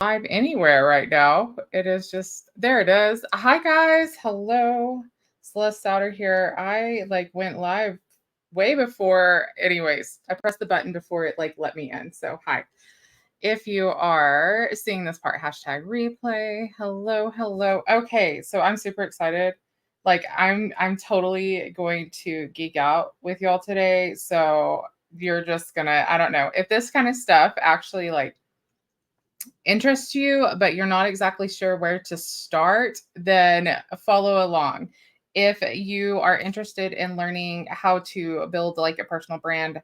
Live anywhere right now. It is just there it is. Hi guys. Hello. Celeste Sowder here. I went live way before anyways. I pressed the button before it let me in. So hi. If you are seeing this part, hashtag replay. Hello, hello. Okay, so I'm super excited. I'm totally going to geek out with y'all today. So you're just gonna, I don't know, if this kind of stuff actually interests you, but you're not exactly sure where to start, then follow along. If you are interested in learning how to build a personal brand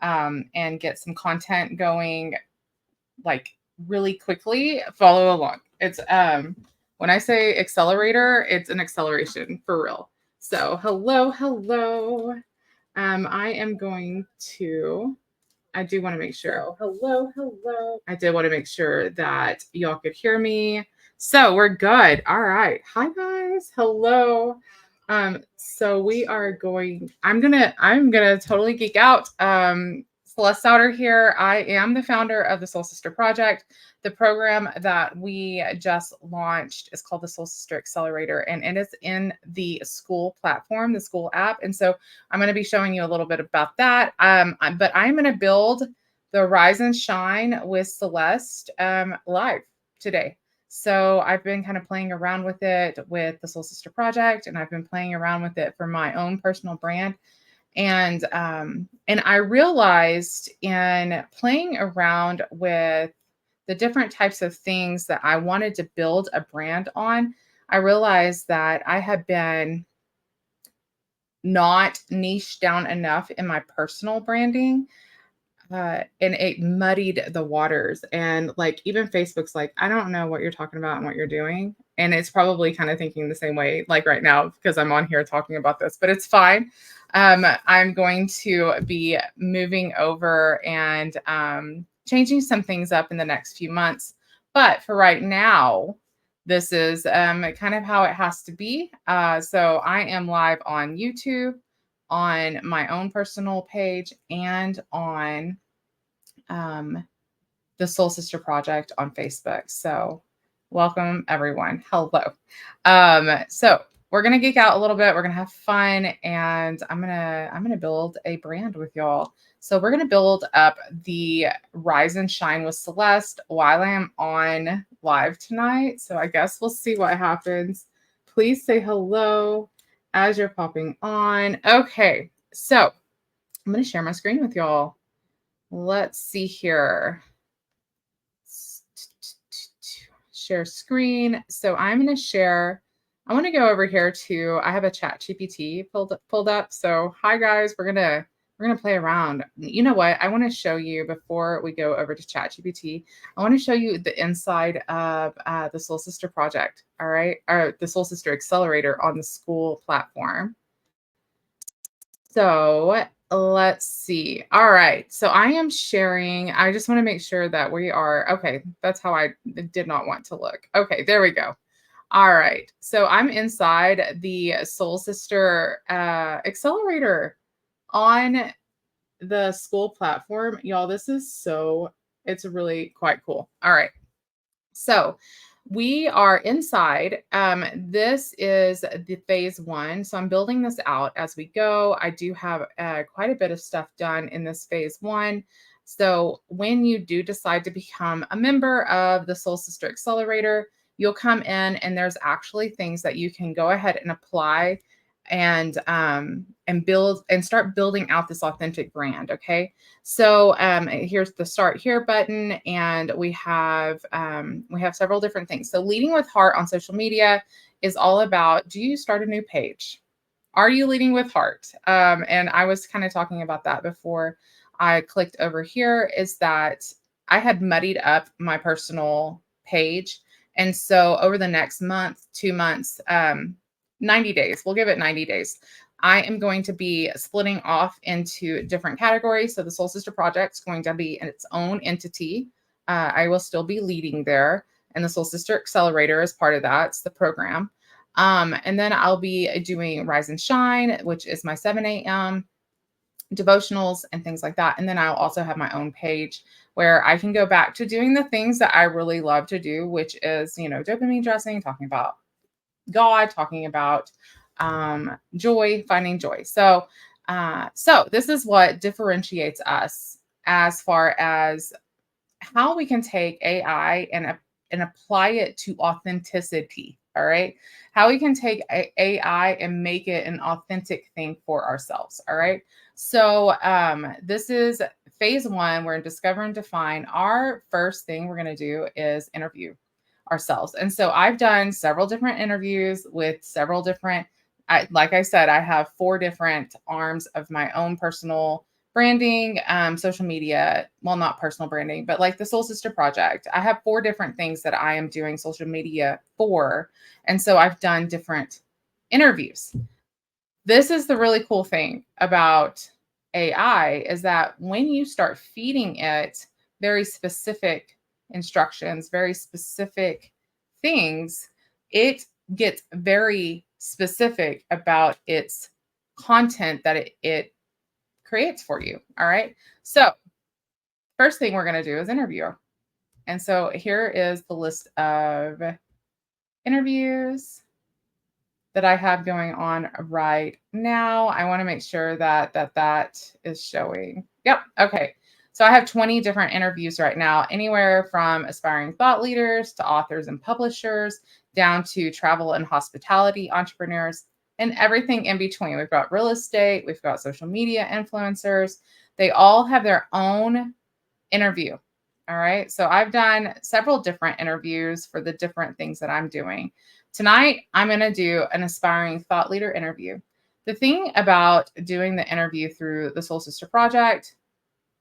and get some content going like really quickly, follow along. It's when I say accelerator, it's an acceleration for real. So hello, hello. I am going to I do want to make sure. Hello, hello. I did want to make sure that y'all could hear me. So we're good. All right. Hi guys. Hello. So we are going, I'm gonna totally geek out. Celeste Sowder here. I am the founder of the Soul Sister Project. The program that we just launched is called the Soul Sister Accelerator, and it is in the school platform, the school app. And so I'm going to be showing you a little bit about that. But I'm going to build the Rise and Shine with Celeste live today. So I've been kind of playing around with it with the Soul Sister Project, and I've been playing around with it for my own personal brand. And I realized in playing around with the different types of things that I wanted to build a brand on, I realized that I had been not niche down enough in my personal branding. And it muddied the waters. And even Facebook's like, I don't know what you're talking about and what you're doing. And it's probably kind of thinking the same way, like right now, because I'm on here talking about this, but it's fine. I'm going to be moving over and changing some things up in the next few months. But for right now, this is kind of how it has to be. So I am live on YouTube, on my own personal page, and on the Soul Sister Project on Facebook. So welcome everyone. Hello. So we're gonna geek out a little bit. We're gonna have fun, and I'm gonna build a brand with y'all. So we're gonna build up the Rise and Shine with Celeste while I am on live tonight. So I guess we'll see what happens. Please say hello as you're popping on. Okay, so I'm gonna share my screen with y'all. Let's see here. Share screen. So I'm going to share. I want to go over here to. I have a Chat GPT pulled up. So hi guys, we're gonna play around. You know what? I want to show you before we go over to Chat GPT. I want to show you the inside of the Soul Sister Project. All right, or the Soul Sister Accelerator on the school platform. So let's see. All right. So I am sharing. I just want to make sure that we are okay. That's how I did not want to look. Okay, there we go. All right. So I'm inside the Soul Sister Accelerator on the school platform. Y'all, it's really quite cool. All right. So we are inside. This is the phase one. So I'm building this out as we go. I do have quite a bit of stuff done in this phase one. So when you do decide to become a member of the Soul Sister Accelerator, you'll come in and there's actually things that you can go ahead and apply and build and start building out this authentic brand. Okay. So here's the start here button, and we have several different things. So leading with heart on social media is all about, do you start a new page? Are you leading with heart? And I was kind of talking about that before I clicked over here, is that I had muddied up my personal page. And so over the next month, 2 months, 90 days, we'll give it 90 days. I am going to be splitting off into different categories. So the Soul Sister Project is going to be its own entity. I will still be leading there. And the Soul Sister Accelerator is part of that. It's the program. And then I'll be doing Rise and Shine, which is my 7 a.m. devotionals and things like that. And then I'll also have my own page where I can go back to doing the things that I really love to do, which is, dopamine dressing, talking about God, talking about joy, finding joy. So this is what differentiates us as far as how we can take AI and apply it to authenticity. All right. How we can take AI and make it an authentic thing for ourselves. All right. So this is phase one. We're in discover and define. Our first thing we're going to do is interview ourselves. And so I've done several different interviews with several different, like I said, I have 4 different arms of my own personal branding, social media, well, not personal branding, but like the Soul Sister Project. I have 4 different things that I am doing social media for. And so I've done different interviews. This is the really cool thing about AI is that when you start feeding it very specific instructions, very specific things, it gets very specific about its content that it creates for you. All right. So, first thing we're going to do is interview. And so, here is the list of interviews that I have going on right now. I want to make sure that is showing. Yep. Okay. So, I have 20 different interviews right now, anywhere from aspiring thought leaders to authors and publishers, down to travel and hospitality entrepreneurs, and everything in between. We've got real estate, we've got social media influencers. They all have their own interview. All right. So I've done several different interviews for the different things that I'm doing. Tonight, I'm going to do an aspiring thought leader interview. The thing about doing the interview through the Soul Sister Project,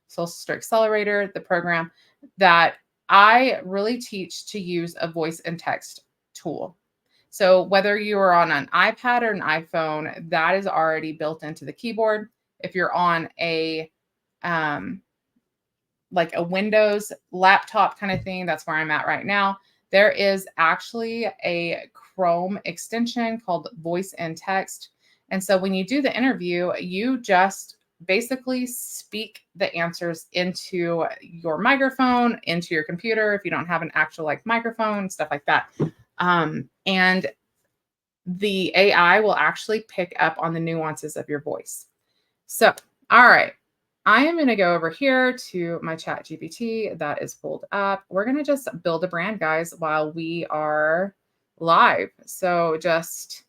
Soul Sister Accelerator, the program, that I really teach to use a voice and text tool. So whether you are on an iPad or an iPhone, that is already built into the keyboard. If you're on a like a Windows laptop kind of thing, that's where I'm at right now. There is actually a Chrome extension called Voice and Text. And so when you do the interview, you just basically speak the answers into your microphone, into your computer, if you don't have an actual like microphone, stuff like that. And the AI will actually pick up on the nuances of your voice. So, all right. I am going to go over here to my chat GPT that is pulled up. We're going to just build a brand, guys, while we are live. So just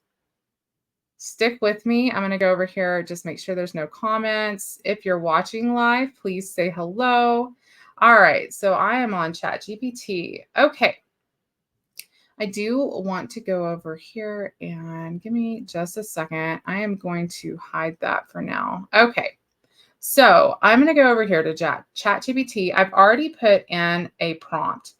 stick with me. I'm going to go over here, just make sure there's no comments. If you're watching live, please say hello. All right. So I am on chat GPT. Okay. I do want to go over here and give me just a second. I am going to hide that for now. Okay. So I'm going to go over here to ChatGPT. I've already put in a prompt.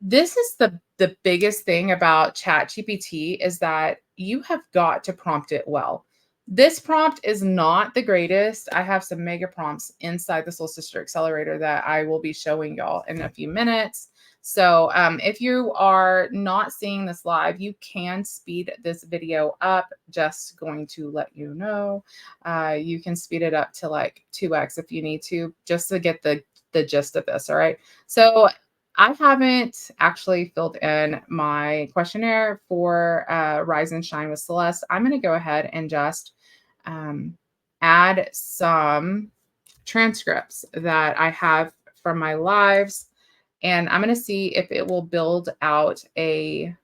This is the biggest thing about ChatGPT is that you have got to prompt it well. This prompt is not the greatest. I have some mega prompts inside the Soul Sister Accelerator that I will be showing y'all in a few minutes. So if you are not seeing this live, you can speed this video up. Just going to let you know. You can speed it up to like 2x if you need to, just to get the gist of this. All right. So I haven't actually filled in my questionnaire for Rise and Shine with Celeste. I'm going to go ahead and just add some transcripts that I have from my lives. And I'm going to see if it will build out a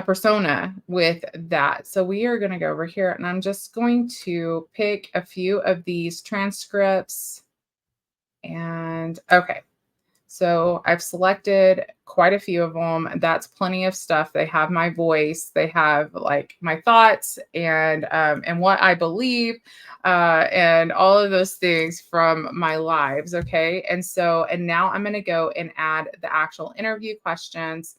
persona with that. So we are going to go over here and I'm just going to pick a few of these transcripts. And okay. So I've selected quite a few of them. That's plenty of stuff. They have my voice. They have like my thoughts and what I believe and all of those things from my lives. Okay. And now I'm going to go and add the actual interview questions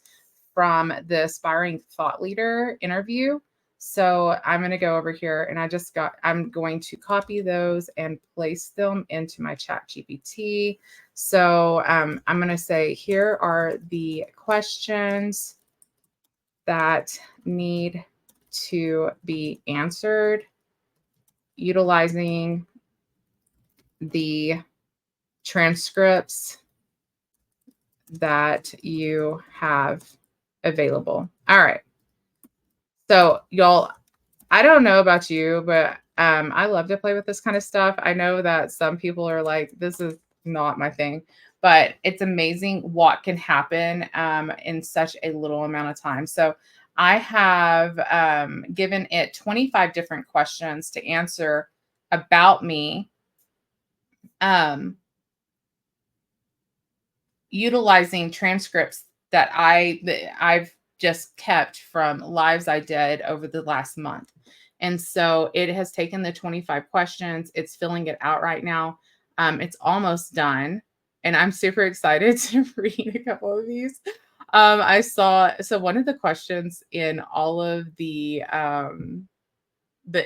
from the aspiring thought leader interview. So I'm going to go over here and I'm going to copy those and place them into my chat GPT. So I'm going to say, here are the questions that need to be answered utilizing the transcripts that you have available. All right. So y'all, I don't know about you, but I love to play with this kind of stuff. I know that some people are like, this is not my thing, but it's amazing what can happen in such a little amount of time. So I have given it 25 different questions to answer about me, utilizing transcripts that I've just kept from lives I did over the last month. And so it has taken the 25 questions. It's filling it out right now. It's almost done. And I'm super excited to read a couple of these. I saw, so one of the questions in all of the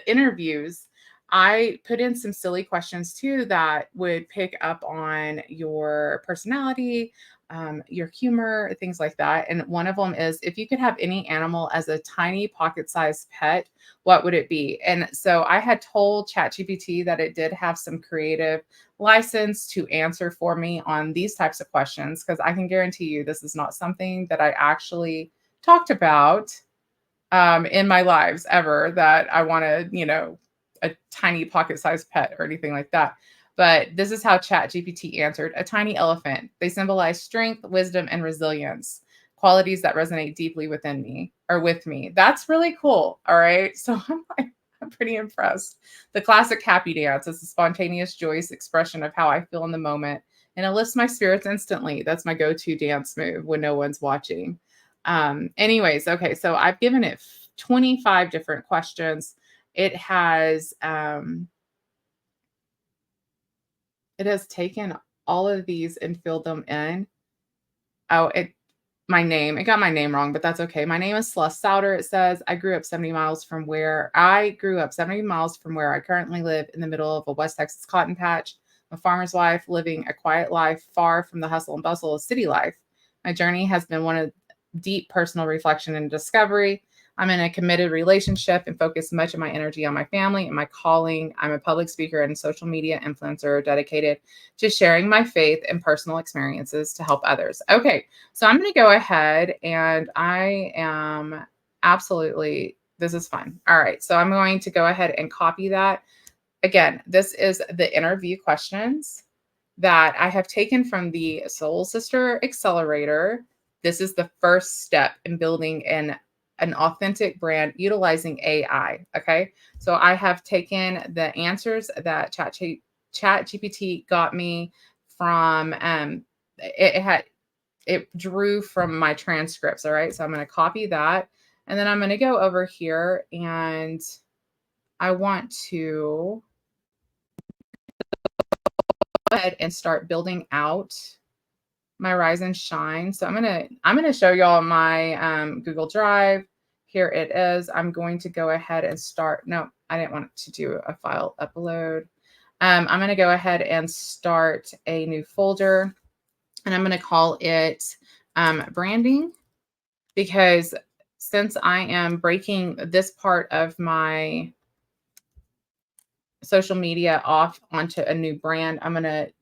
interviews, I put in some silly questions too that would pick up on your personality, your humor, things like that. And one of them is, if you could have any animal as a tiny pocket-sized pet, what would it be? And so I had told ChatGPT that it did have some creative license to answer for me on these types of questions, because I can guarantee you this is not something that I actually talked about in my lives ever, that I want to, a tiny pocket-sized pet or anything like that. But this is how ChatGPT answered: a tiny elephant. They symbolize strength, wisdom, and resilience, qualities that resonate deeply within me or with me. That's really cool. All right. So I'm pretty impressed. The classic happy dance is a spontaneous, joyous expression of how I feel in the moment, and it lifts my spirits instantly. That's my go-to dance move when no one's watching. Anyways, okay, so I've given it 25 different questions. It has taken all of these and filled them in. Oh, it got my name wrong, but that's okay. My name is Celeste Sowder. It says I grew up 70 miles from where I currently live, in the middle of a West Texas cotton patch. I'm a farmer's wife living a quiet life far from the hustle and bustle of city life. My journey has been one of deep personal reflection and discovery. I'm in a committed relationship and focus much of my energy on my family and my calling. I'm a public speaker and social media influencer dedicated to sharing my faith and personal experiences to help others. Okay, so I'm going to go ahead, and I am absolutely, this is fun. All right, so I'm going to go ahead and copy that. Again, this is the interview questions that I have taken from the Soul Sister Accelerator. This is the first step in building an authentic brand utilizing AI. Okay. So I have taken the answers that ChatGPT got me from, it drew from my transcripts. All right. So I'm going to copy that, and then I'm going to go over here, and I want to go ahead and start building out my rise and shine. So I'm gonna show y'all my Google Drive. Here it is. I'm going to go ahead and start. No, I didn't want to do a file upload. I'm going to go ahead and start a new folder, and I'm going to call it branding, because since I am breaking this part of my social media off onto a new brand,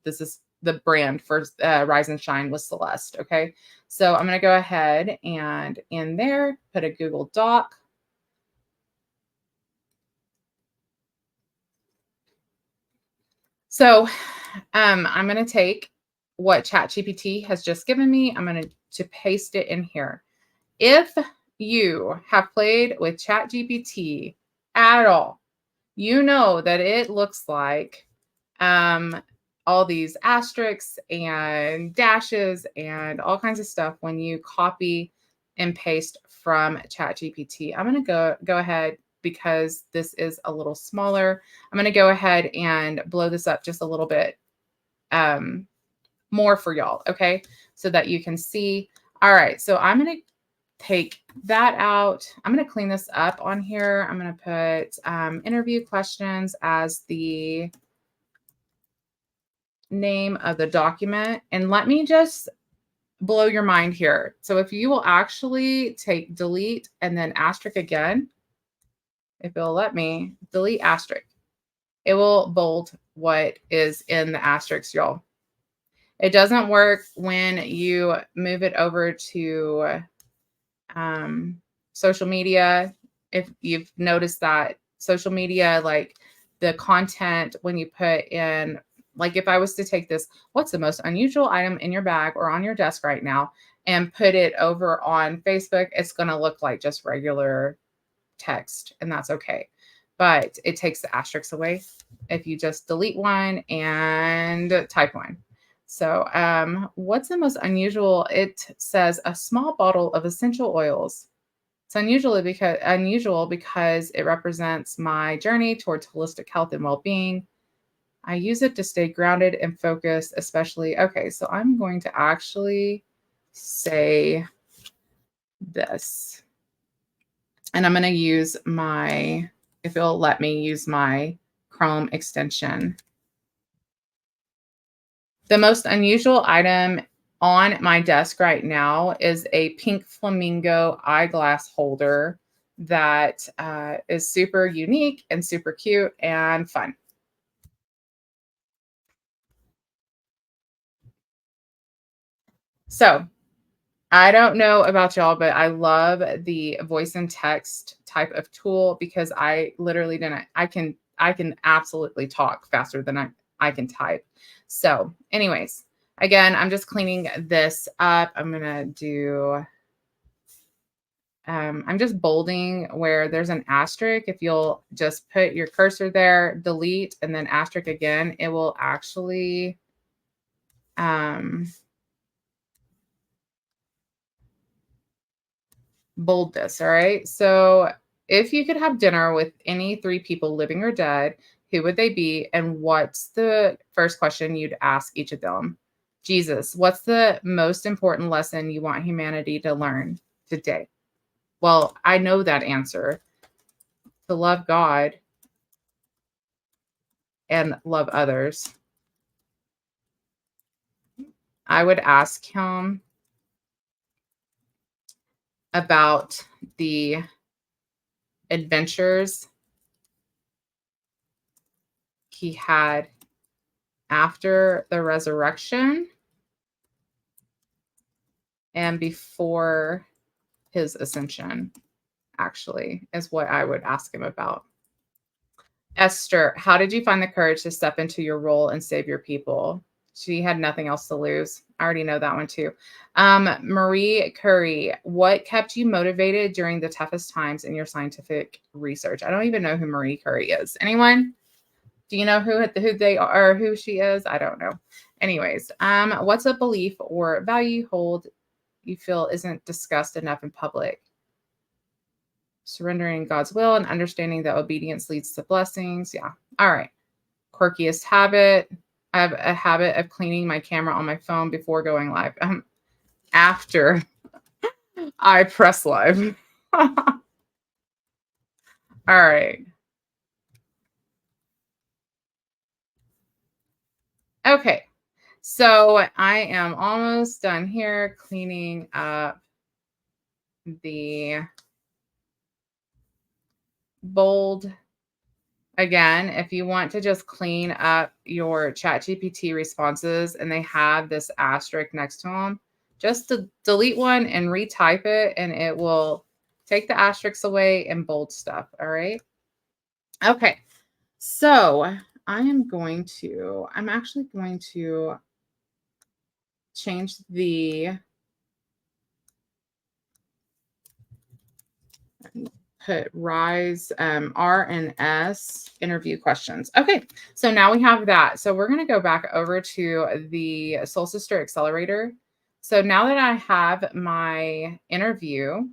this is the brand for Rise and Shine with Celeste. Okay. So I'm going to go ahead and in there, put a Google Doc. So I'm going to take what ChatGPT has just given me. I'm going to paste it in here. If you have played with ChatGPT at all, you know that it looks like all these asterisks and dashes and all kinds of stuff when you copy and paste from ChatGPT. I'm going to go ahead, because this is a little smaller. I'm going to go ahead and blow this up just a little bit more for y'all, okay? So that you can see. All right, so I'm going to take that out. I'm going to clean this up on here. I'm going to put interview questions as the name of the document. And let me just blow your mind here. So if you will actually take delete and then asterisk again, if it'll let me, delete asterisk. It will bold what is in the asterisk, y'all. It doesn't work when you move it over to social media. If you've noticed that social media, like the content, when you put in, like if I was to take this, what's the most unusual item in your bag or on your desk right now, and put it over on Facebook, it's going to look like just regular text, and that's okay. But it takes the asterisks away if you just delete one and type one. So what's the most unusual? It says a small bottle of essential oils. It's unusual because it represents my journey towards holistic health and well-being. I use it to stay grounded and focused, especially. Okay, so I'm going to actually say this. And I'm going to use my, if it'll let me use my Chrome extension. The most unusual item on my desk right now is a pink flamingo eyeglass holder that is super unique and super cute and fun. So I don't know about y'all, but I love the voice and text type of tool because I literally I can absolutely talk faster than I can type. So anyways, again, I'm just cleaning this up. I'm going to do, I'm just bolding where there's an asterisk. If you'll just put your cursor there, delete, and then asterisk again, it will actually, bold this. All right. So if you could have dinner with any three people, living or dead, who would they be? And what's the first question you'd ask each of them? Jesus, what's the most important lesson you want humanity to learn today? Well, I know that answer: to love God and love others. I would ask him about the adventures he had after the resurrection and before his ascension, actually, is what I would ask him about. Esther, how did you find the courage to step into your role and save your people? She had nothing else to lose. I already know that one too. Marie Curry, what kept you motivated during the toughest times in your scientific research? I don't even know who Marie Curry is. Anyone? Do you know who they are, who she is? I don't know. Anyways, what's a belief or value you hold you feel isn't discussed enough in public? Surrendering God's will and understanding that obedience leads to blessings. Yeah. All right. Quirkiest habit. I have a habit of cleaning my camera on my phone before going live. After I press live. All right. Okay. So I am almost done here cleaning up the bold. Again, if you want to just clean up your ChatGPT responses and they have this asterisk next to them, just delete one and retype it, and it will take the asterisks away and bold stuff. All right. Okay. So I'm actually going to change the, put rise R and S interview questions. Okay, so now we have that. So we're going to go back over to the Soul Sister Accelerator. So now that I have my interview,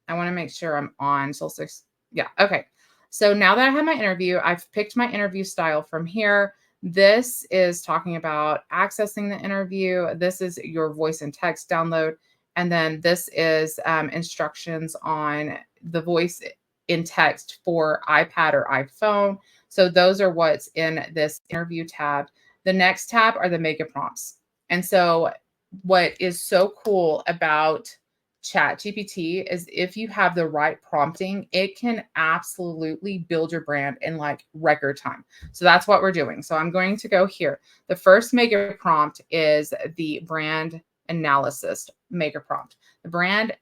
I want to make sure I'm on Soul Sister. Yeah, okay. So now that I have my interview, I've picked my interview style from here. This is talking about accessing the interview. This is your voice and text download. And then this is instructions on the voice in text for iPad or iPhone. So those are what's in this interview tab. The next tab are the mega prompts. And so what is so cool about ChatGPT is if you have the right prompting, it can absolutely build your brand in like record time. So that's what we're doing. So I'm going to go here. The first mega prompt is the brand analysis mega prompt. The brand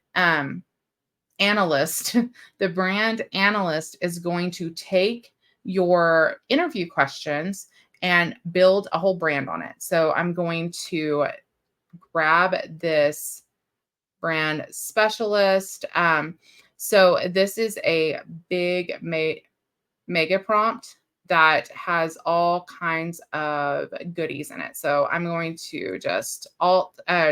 analyst, the brand analyst is going to take your interview questions and build a whole brand on it. So I'm going to grab this brand specialist. So this is a big mega prompt that has all kinds of goodies in it. So I'm going to just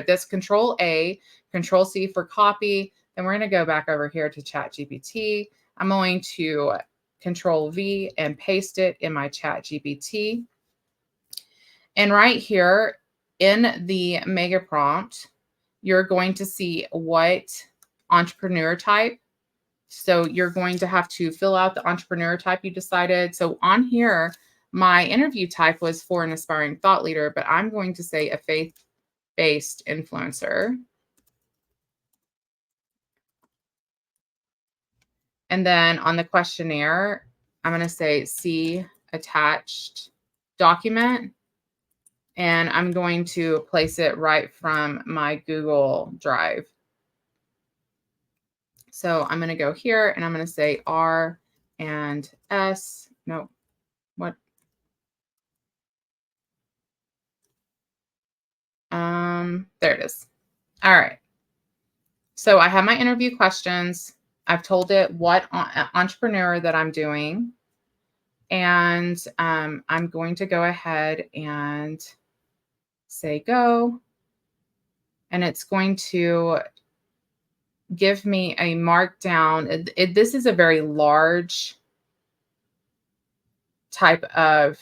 this Control A, Control C for copy. Then we're going to go back over here to ChatGPT. I'm going to Control V and paste it in my ChatGPT. And right here in the mega prompt, you're going to see what entrepreneur type. So you're going to have to fill out the entrepreneur type you decided. So on here, my interview type was for an aspiring thought leader, but I'm going to say a faith-based influencer. And then on the questionnaire, I'm going to say see attached document. And I'm going to place it right from my Google Drive. So I'm going to go here and I'm going to say R and S. No, what? There it is. All right. So I have my interview questions. I've told it what entrepreneur that I'm doing. And I'm going to go ahead and say go. And it's going to give me a markdown. This is a very large type of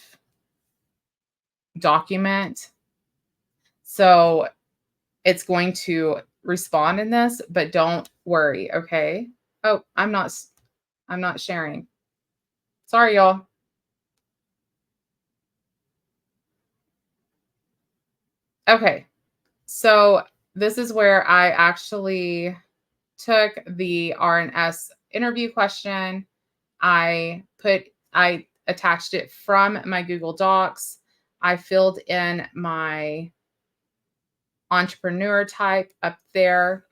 document. So it's going to respond in this, but don't worry, okay? Oh, I'm not sharing. Sorry, y'all. Okay. So this is where I actually took the R&S interview question. I attached it from my Google Docs. I filled in my entrepreneur type up there.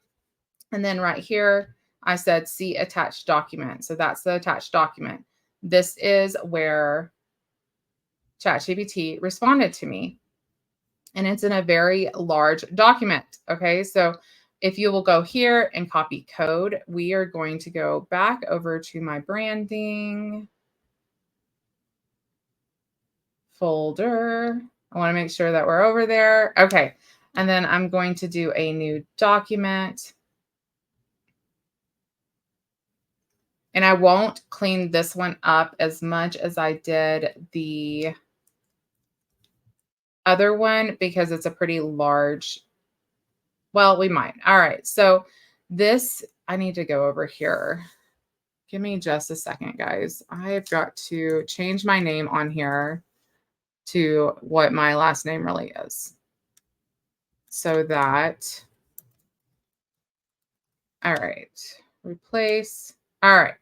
And then right here, I said, see attached document. So that's the attached document. This is where ChatGPT responded to me. And it's in a very large document. Okay. So if you will go here and copy code, we are going to go back over to my branding folder. I want to make sure that we're over there. Okay. And then I'm going to do a new document. And I won't clean this one up as much as I did the other one because it's a pretty large. Well, we might. All right. So this, I need to go over here. Give me just a second, guys. I've got to change my name on here to what my last name really is. So that, all right, replace. All right.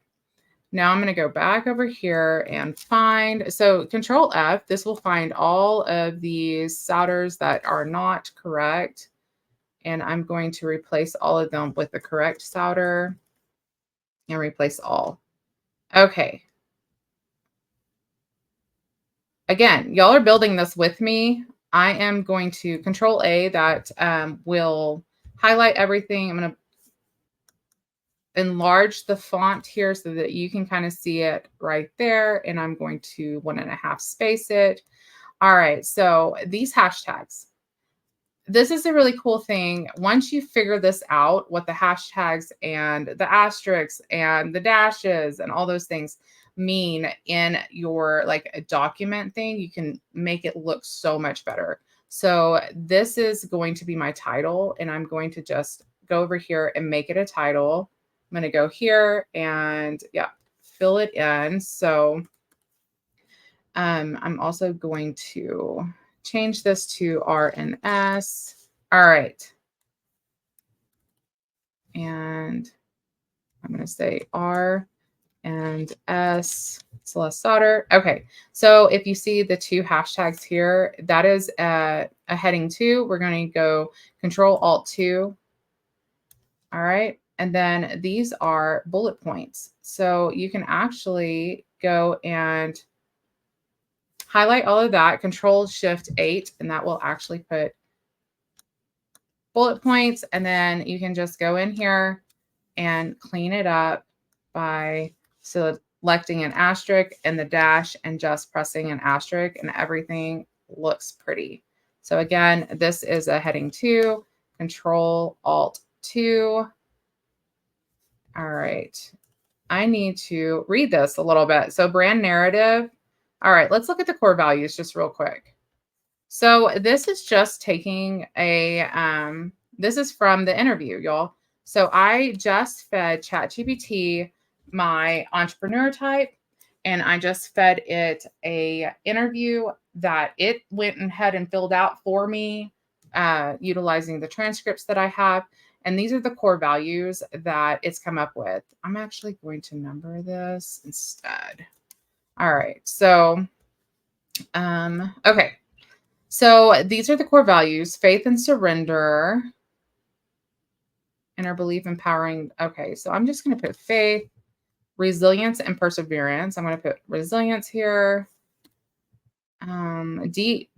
Now I'm going to go back over here and find, so Control F, this will find all of these Sowders that are not correct. And I'm going to replace all of them with the correct Sowder and replace all. Okay. Again, y'all are building this with me. I am going to Control A, that will highlight everything. I'm going to enlarge the font here so that you can kind of see it right there. And I'm going to 1.5 space it. All right. So these hashtags, this is a really cool thing. Once you figure this out, what the hashtags and the asterisks and the dashes and all those things mean in your like a document thing, you can make it look so much better. So this is going to be my title, and I'm going to just go over here and make it a title. I'm going to go here and fill it in. So I'm also going to change this to R and S. All right. and I'm going to say R and S, Celeste Sowder. Okay, so if you see the 2 hashtags here, that is a heading 2. We're going to go Control-Alt-2. All right, and then these are bullet points. So you can actually go and highlight all of that, Control-Shift-8, and that will actually put bullet points. And then you can just go in here and clean it up by selecting an asterisk and the dash and just pressing an asterisk, and everything looks pretty. So again, this is a heading 2, Control-Alt-2. All right. I need to read this a little bit. So brand narrative. All right, let's look at the core values just real quick. So this is just taking a, this is from the interview, y'all. So I just fed ChatGPT my entrepreneur type, and I just fed it a interview that it went ahead and filled out for me, utilizing the transcripts that I have. And these are the core values that it's come up with. I'm actually going to number this instead. All right. So, okay. So these are the core values: faith and surrender, inner belief, empowering. Okay, so I'm just going to put faith, resilience, and perseverance. I'm going to put resilience here.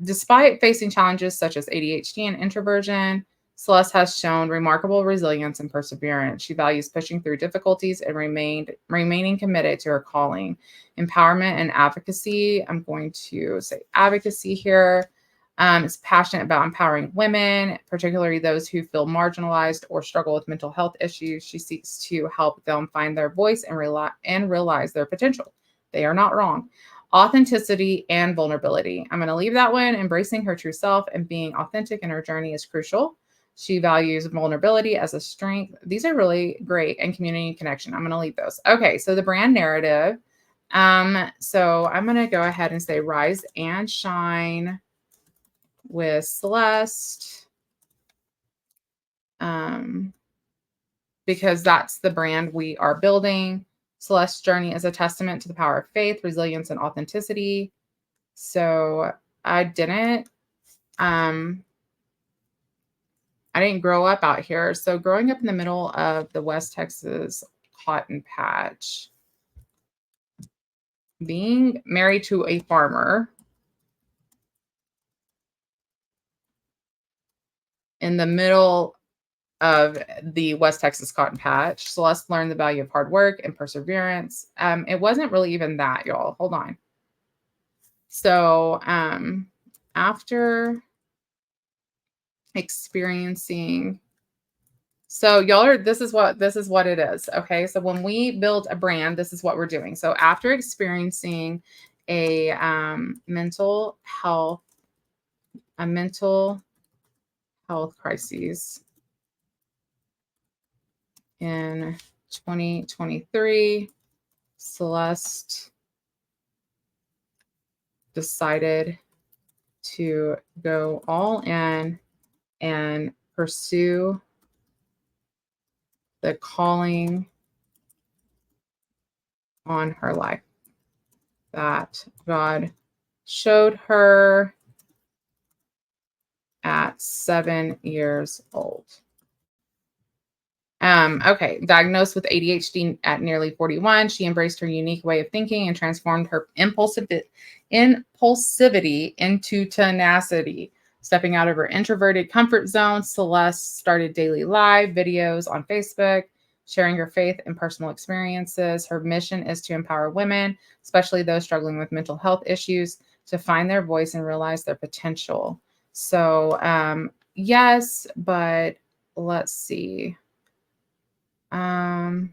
Despite facing challenges such as ADHD and introversion, Celeste has shown remarkable resilience and perseverance. She values pushing through difficulties and remaining committed to her calling. Empowerment and advocacy. I'm going to say advocacy here. Is passionate about empowering women, particularly those who feel marginalized or struggle with mental health issues. She seeks to help them find their voice and realize their potential. They are not wrong. Authenticity and vulnerability. I'm going to leave that one. Embracing her true self and being authentic in her journey is crucial. She values vulnerability as a strength. These are really great. And community connection. I'm going to leave those. Okay, so the brand narrative. So I'm going to go ahead and say rise and shine with Celeste, because that's the brand we are building. Celeste's journey is a testament to the power of faith, resilience, and authenticity. So I didn't grow up out here. So growing up in the middle of the West Texas cotton patch, being married to a farmer in the middle of the West Texas cotton patch, Celeste learned the value of hard work and perseverance. It wasn't really even that, y'all. Hold on. So after experiencing, so y'all are, this is what it is. Okay. So when we build a brand, this is what we're doing. So after experiencing a mental health crises in 2023, Celeste decided to go all in and pursue the calling on her life that God showed her at 7 years old. Okay, diagnosed with ADHD at nearly 41, she embraced her unique way of thinking and transformed her impulsivity into tenacity. Stepping out of her introverted comfort zone, Celeste started daily live videos on Facebook, sharing her faith and personal experiences. Her mission is to empower women, especially those struggling with mental health issues, to find their voice and realize their potential. So, yes, but let's see. And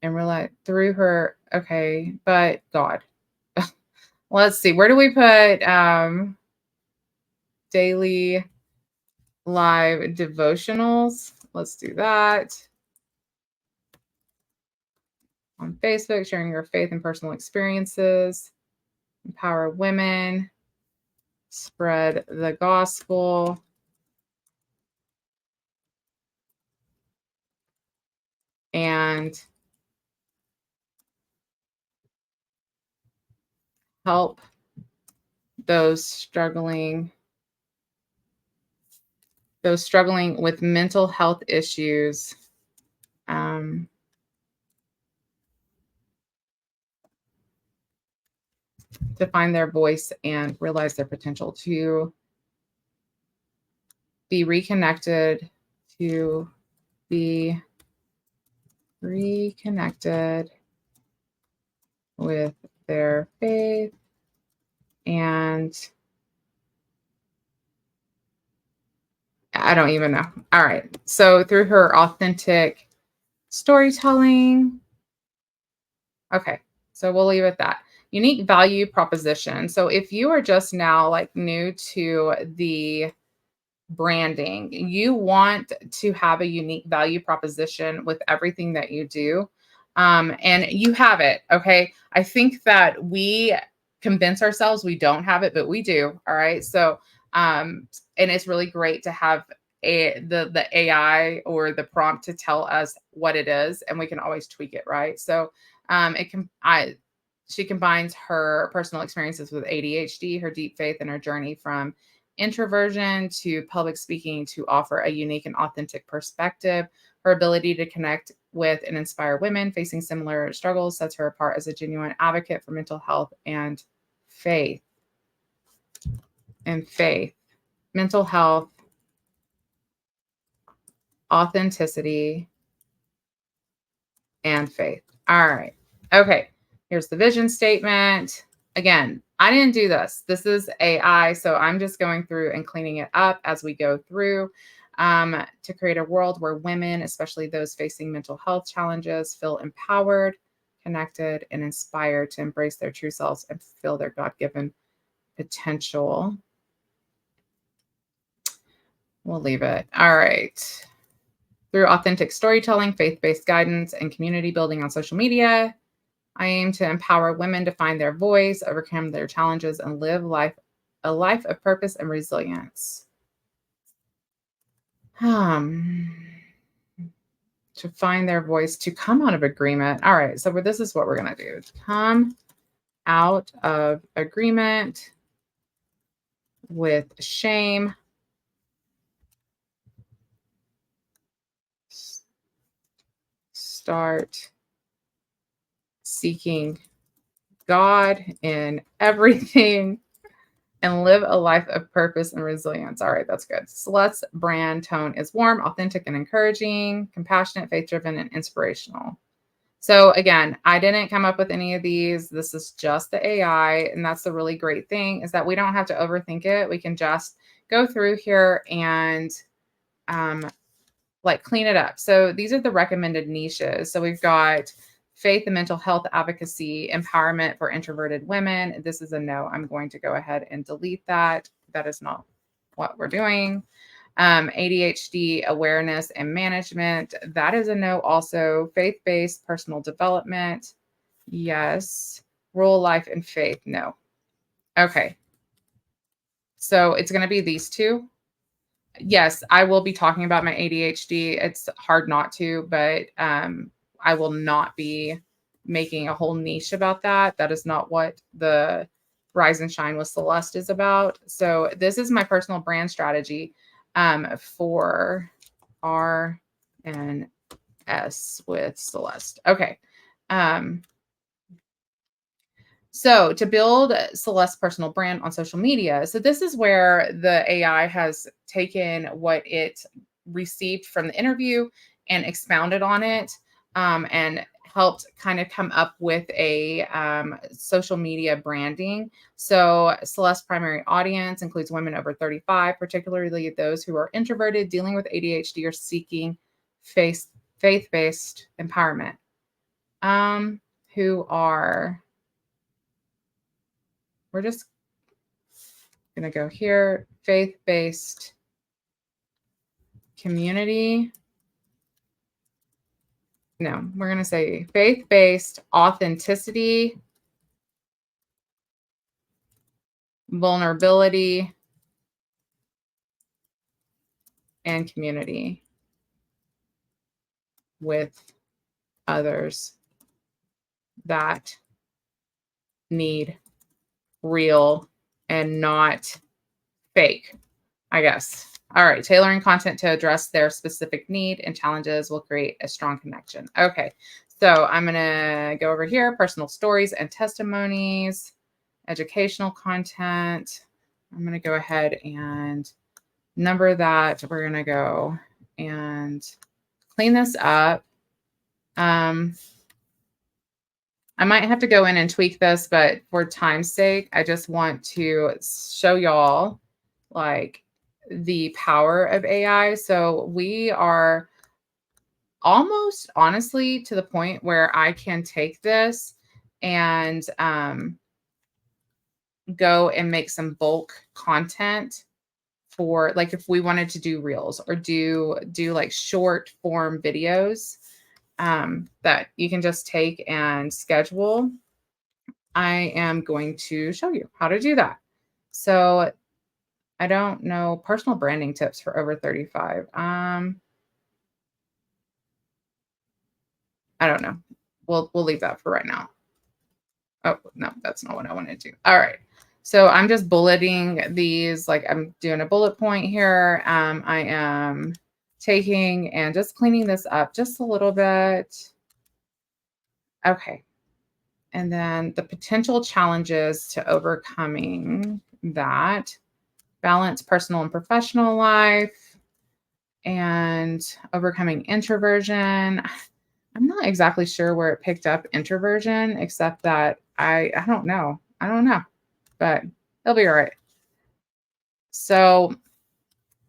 realize through her, okay, but God. Let's see, where do we put daily live devotionals? Let's do that. On Facebook, sharing your faith and personal experiences, empower women, spread the gospel. and help those struggling with mental health issues to find their voice and realize their potential, to be reconnected, to be reconnected with their faith, and I don't even know. All right. So through her authentic storytelling. Okay. So we'll leave it at that. Unique value proposition. So if you are just now like new to the branding, you want to have a unique value proposition with everything that you do. And you have it. Okay. I think that we convince ourselves we don't have it, but we do. All right. So, and it's really great to have the AI or the prompt to tell us what it is, and we can always tweak it. Right. So, she combines her personal experiences with ADHD, her deep faith, and her journey from introversion to public speaking to offer a unique and authentic perspective. Her ability to connect with and inspire women facing similar struggles sets her apart as a genuine advocate for mental health and faith. Mental health, authenticity, and faith. All right. Okay. Here's the vision statement. Again, I didn't do this. This is AI. So I'm just going through and cleaning it up as we go through to create a world where women, especially those facing mental health challenges, feel empowered, connected, and inspired to embrace their true selves and fulfill their God-given potential. We'll leave it. All right. Through authentic storytelling, faith-based guidance, and community building on social media, I aim to empower women to find their voice, overcome their challenges, and live a life of purpose and resilience. To find their voice, to come out of agreement. All right, so this is what we're going to do. Come out of agreement with shame. Start seeking God in everything and live a life of purpose and resilience. All right, that's good. Celeste's brand tone is warm, authentic, and encouraging, compassionate, faith-driven, and inspirational. So again, I didn't come up with any of these. This is just the AI. And that's the really great thing, is that we don't have to overthink it. We can just go through here and like clean it up. So these are the recommended niches. So we've got faith and mental health advocacy, empowerment for introverted women. This is a no. I'm going to go ahead and delete that. That is not what we're doing. ADHD awareness and management. That is a no. Also, faith-based personal development. Yes. Rural life and faith. No. Okay. So it's going to be these two. Yes, I will be talking about my ADHD. It's hard not to, but I will not be making a whole niche about that. That is not what the Rise and Shine with Celeste is about. So this is my personal brand strategy for R and S with Celeste. Okay. So to build Celeste's personal brand on social media. So this is where the AI has taken what it received from the interview and expounded on it and helped kind of come up with a social media branding. So Celeste's primary audience includes women over 35, particularly those who are introverted, dealing with ADHD, or seeking faith-based empowerment. We're just going to go here, faith-based community. No, we're going to say faith-based authenticity, vulnerability, and community with others that need real and not fake, I guess. All right, tailoring content to address their specific need and challenges will create a strong connection. Okay, so I'm going to go over here, personal stories and testimonies, educational content. I'm going to go ahead and number that. We're going to go and clean this up. I might have to go in and tweak this, but for time's sake, I just want to show y'all like the power of AI. So we are almost honestly to the point where I can take this and go and make some bulk content for like if we wanted to do reels or do like short form videos that you can just take and schedule. I am going to show you how to do that. So I don't know personal branding tips for over 35. I don't know. We'll leave that for right now. Oh, no, that's not what I want to do. All right. So I'm just bulleting these, like I'm doing a bullet point here. I am taking and just cleaning this up just a little bit. Okay. And then the potential challenges to overcoming that, balance personal and professional life, and overcoming introversion. I'm not exactly sure where it picked up introversion, except that I don't know. I don't know, but it'll be all right. So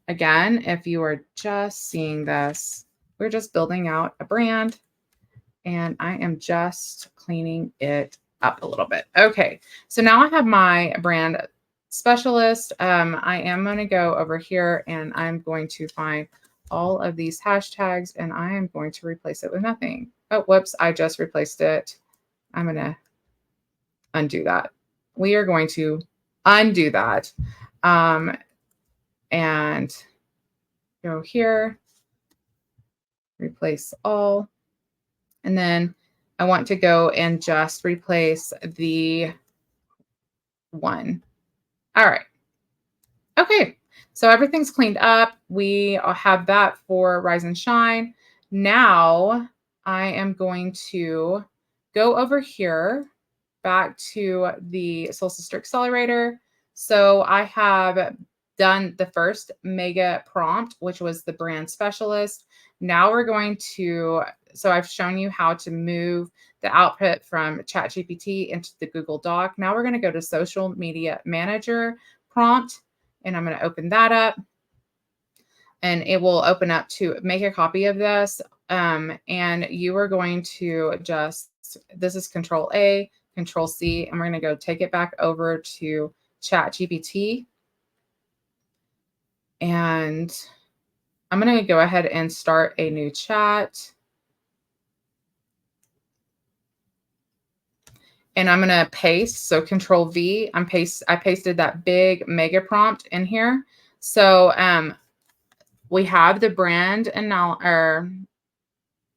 again, if you are just seeing this, we're just building out a brand and I am just cleaning it up a little bit. Okay, so now I have my brand specialist. I am going to go over here and I'm going to find all of these hashtags and I am going to replace it with nothing. Oh, whoops, I just replaced it. I'm going to undo that. We are going to undo that and go here, replace all. And then I want to go and just replace the one. All right. Okay. So everything's cleaned up. We have that for Rise and Shine. Now I am going to go over here back to the Soul Sister Accelerator. So I have done the first mega prompt, which was the brand specialist. Now we're going to, so I've shown you how to move the output from ChatGPT into the Google Doc. Now we're going to go to social media manager prompt, and I'm going to open that up. And it will open up to make a copy of this. And you are going to just, this is Control A, Control C, and we're going to go take it back over to ChatGPT. And I'm going to go ahead and start a new chat. And I'm going to paste. So Control V, I pasted that big mega prompt in here. So we have the brand and now, or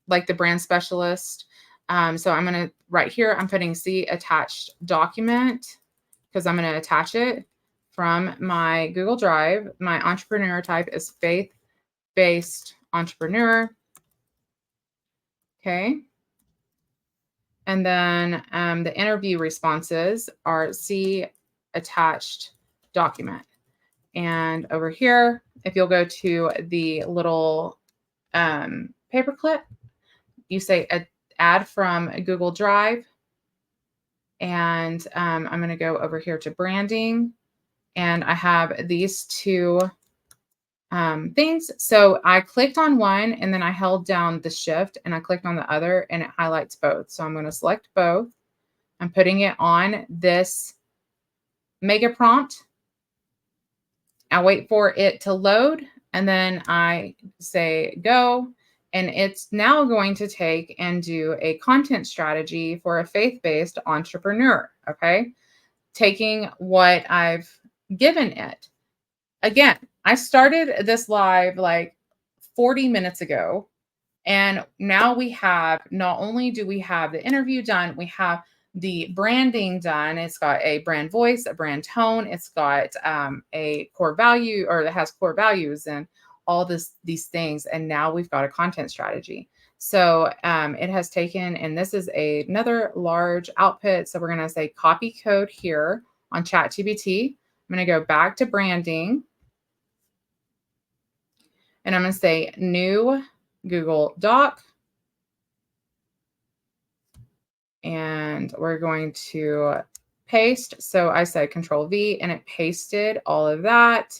like the brand specialist. So I'm going to, right here, I'm putting C attached document because I'm going to attach it from my Google Drive. My entrepreneur type is faith-based entrepreneur. Okay. And then the interview responses are C attached document. And over here, if you'll go to the little paperclip, you say add from Google Drive. And I'm going to go over here to branding. And I have these two things. So I clicked on one and then I held down the shift and I clicked on the other and it highlights both. So I'm going to select both. I'm putting it on this mega prompt. I wait for it to load and then I say go. And it's now going to take and do a content strategy for a faith-based entrepreneur. Okay. Taking what I've given it. Again, I started this live like 40 minutes ago. And now we have, not only do we have the interview done, we have the branding done. It's got a brand voice, a brand tone. It's got a core value, or it has core values and all these things. And now we've got a content strategy. So it has taken, and this is another large output. So we're going to say copy code here on ChatGPT. I'm going to go back to branding, and I'm going to say new Google Doc. And we're going to paste. So I said Control V and it pasted all of that.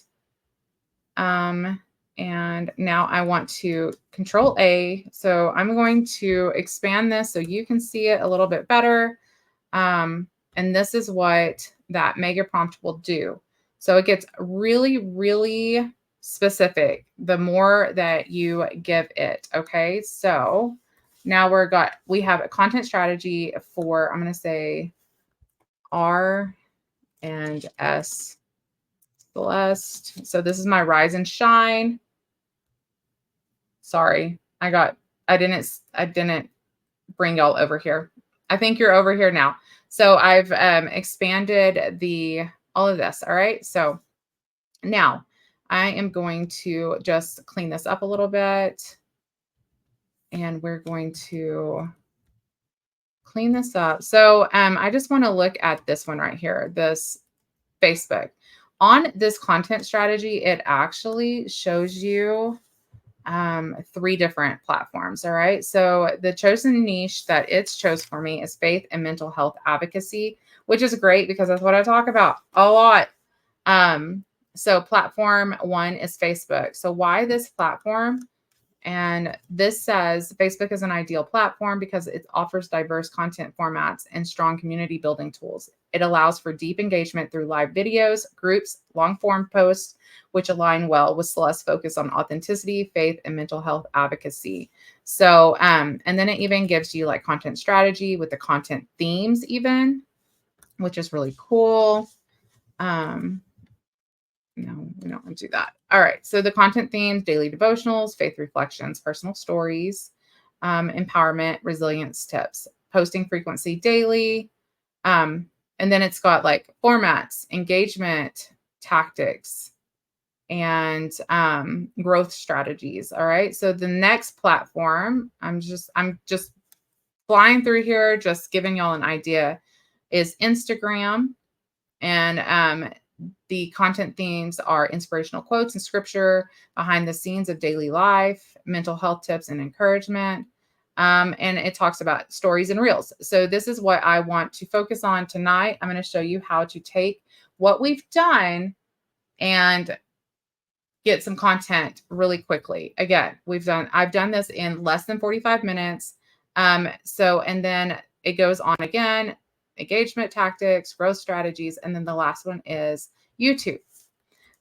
And now I want to Control A. So I'm going to expand this so you can see it a little bit better. And this is what that mega prompt will do. So it gets really, really specific the more that you give it. Okay. So now we have a content strategy for, I'm going to say R and S Celeste. So this is my rise and shine. Sorry, I didn't bring y'all over here. I think you're over here now. So I've expanded all of this. All right. So now I am going to just clean this up a little bit. And we're going to clean this up. So I just want to look at this one right here, this Facebook. On this content strategy, it actually shows you 3 different platforms. All right. So the chosen niche that it's chose for me is faith and mental health advocacy, which is great because that's what I talk about a lot. So platform 1 is Facebook. So why this platform? And this says Facebook is an ideal platform because it offers diverse content formats and strong community building tools. It allows for deep engagement through live videos, groups, long form posts, which align well with Celeste's focus on authenticity, faith, and mental health advocacy. So, and then it even gives you like content strategy with the content themes even, which is really cool. No, we don't want to do that. All right. So the content themes, daily devotionals, faith reflections, personal stories, empowerment, resilience tips, posting frequency daily. And then it's got like formats, engagement tactics, and growth strategies. All right. So the next platform, I'm just flying through here, just giving y'all an idea, is Instagram. And the content themes are inspirational quotes and scripture, behind the scenes of daily life, mental health tips and encouragement. And it talks about stories and reels. So this is what I want to focus on tonight. I'm going to show you how to take what we've done and get some content really quickly. Again, I've done this in less than 45 minutes. And then it goes on again, engagement tactics, growth strategies, and then the last one is YouTube.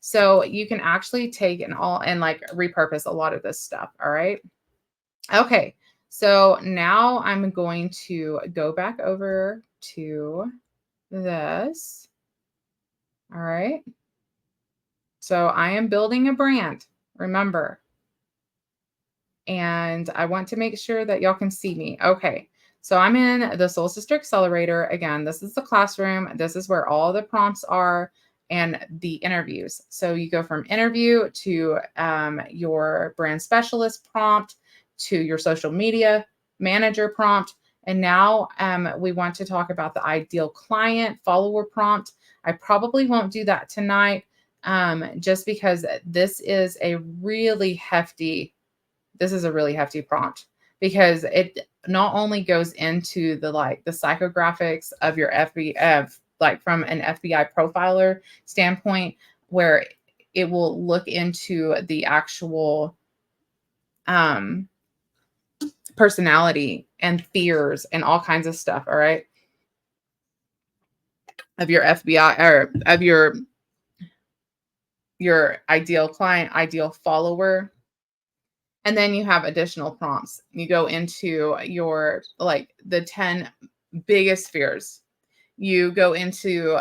So you can actually take and like repurpose a lot of this stuff. All right. Okay. So now I'm going to go back over to this. All right. So I am building a brand, remember, and I want to make sure that y'all can see me. Okay. So I'm in the Soul Sister Accelerator. Again, this is the classroom. This is where all the prompts are and the interviews. So you go from interview to your brand specialist prompt to your social media manager prompt. And now we want to talk about the ideal client follower prompt. I probably won't do that tonight just because this is a really hefty prompt, because it not only goes into the psychographics of your FBI, like from an FBI profiler standpoint, where it will look into the actual personality and fears and all kinds of stuff. All right. Of your FBI, or of your ideal client, ideal follower. And then you have additional prompts. You go into your the 10 biggest fears. You go into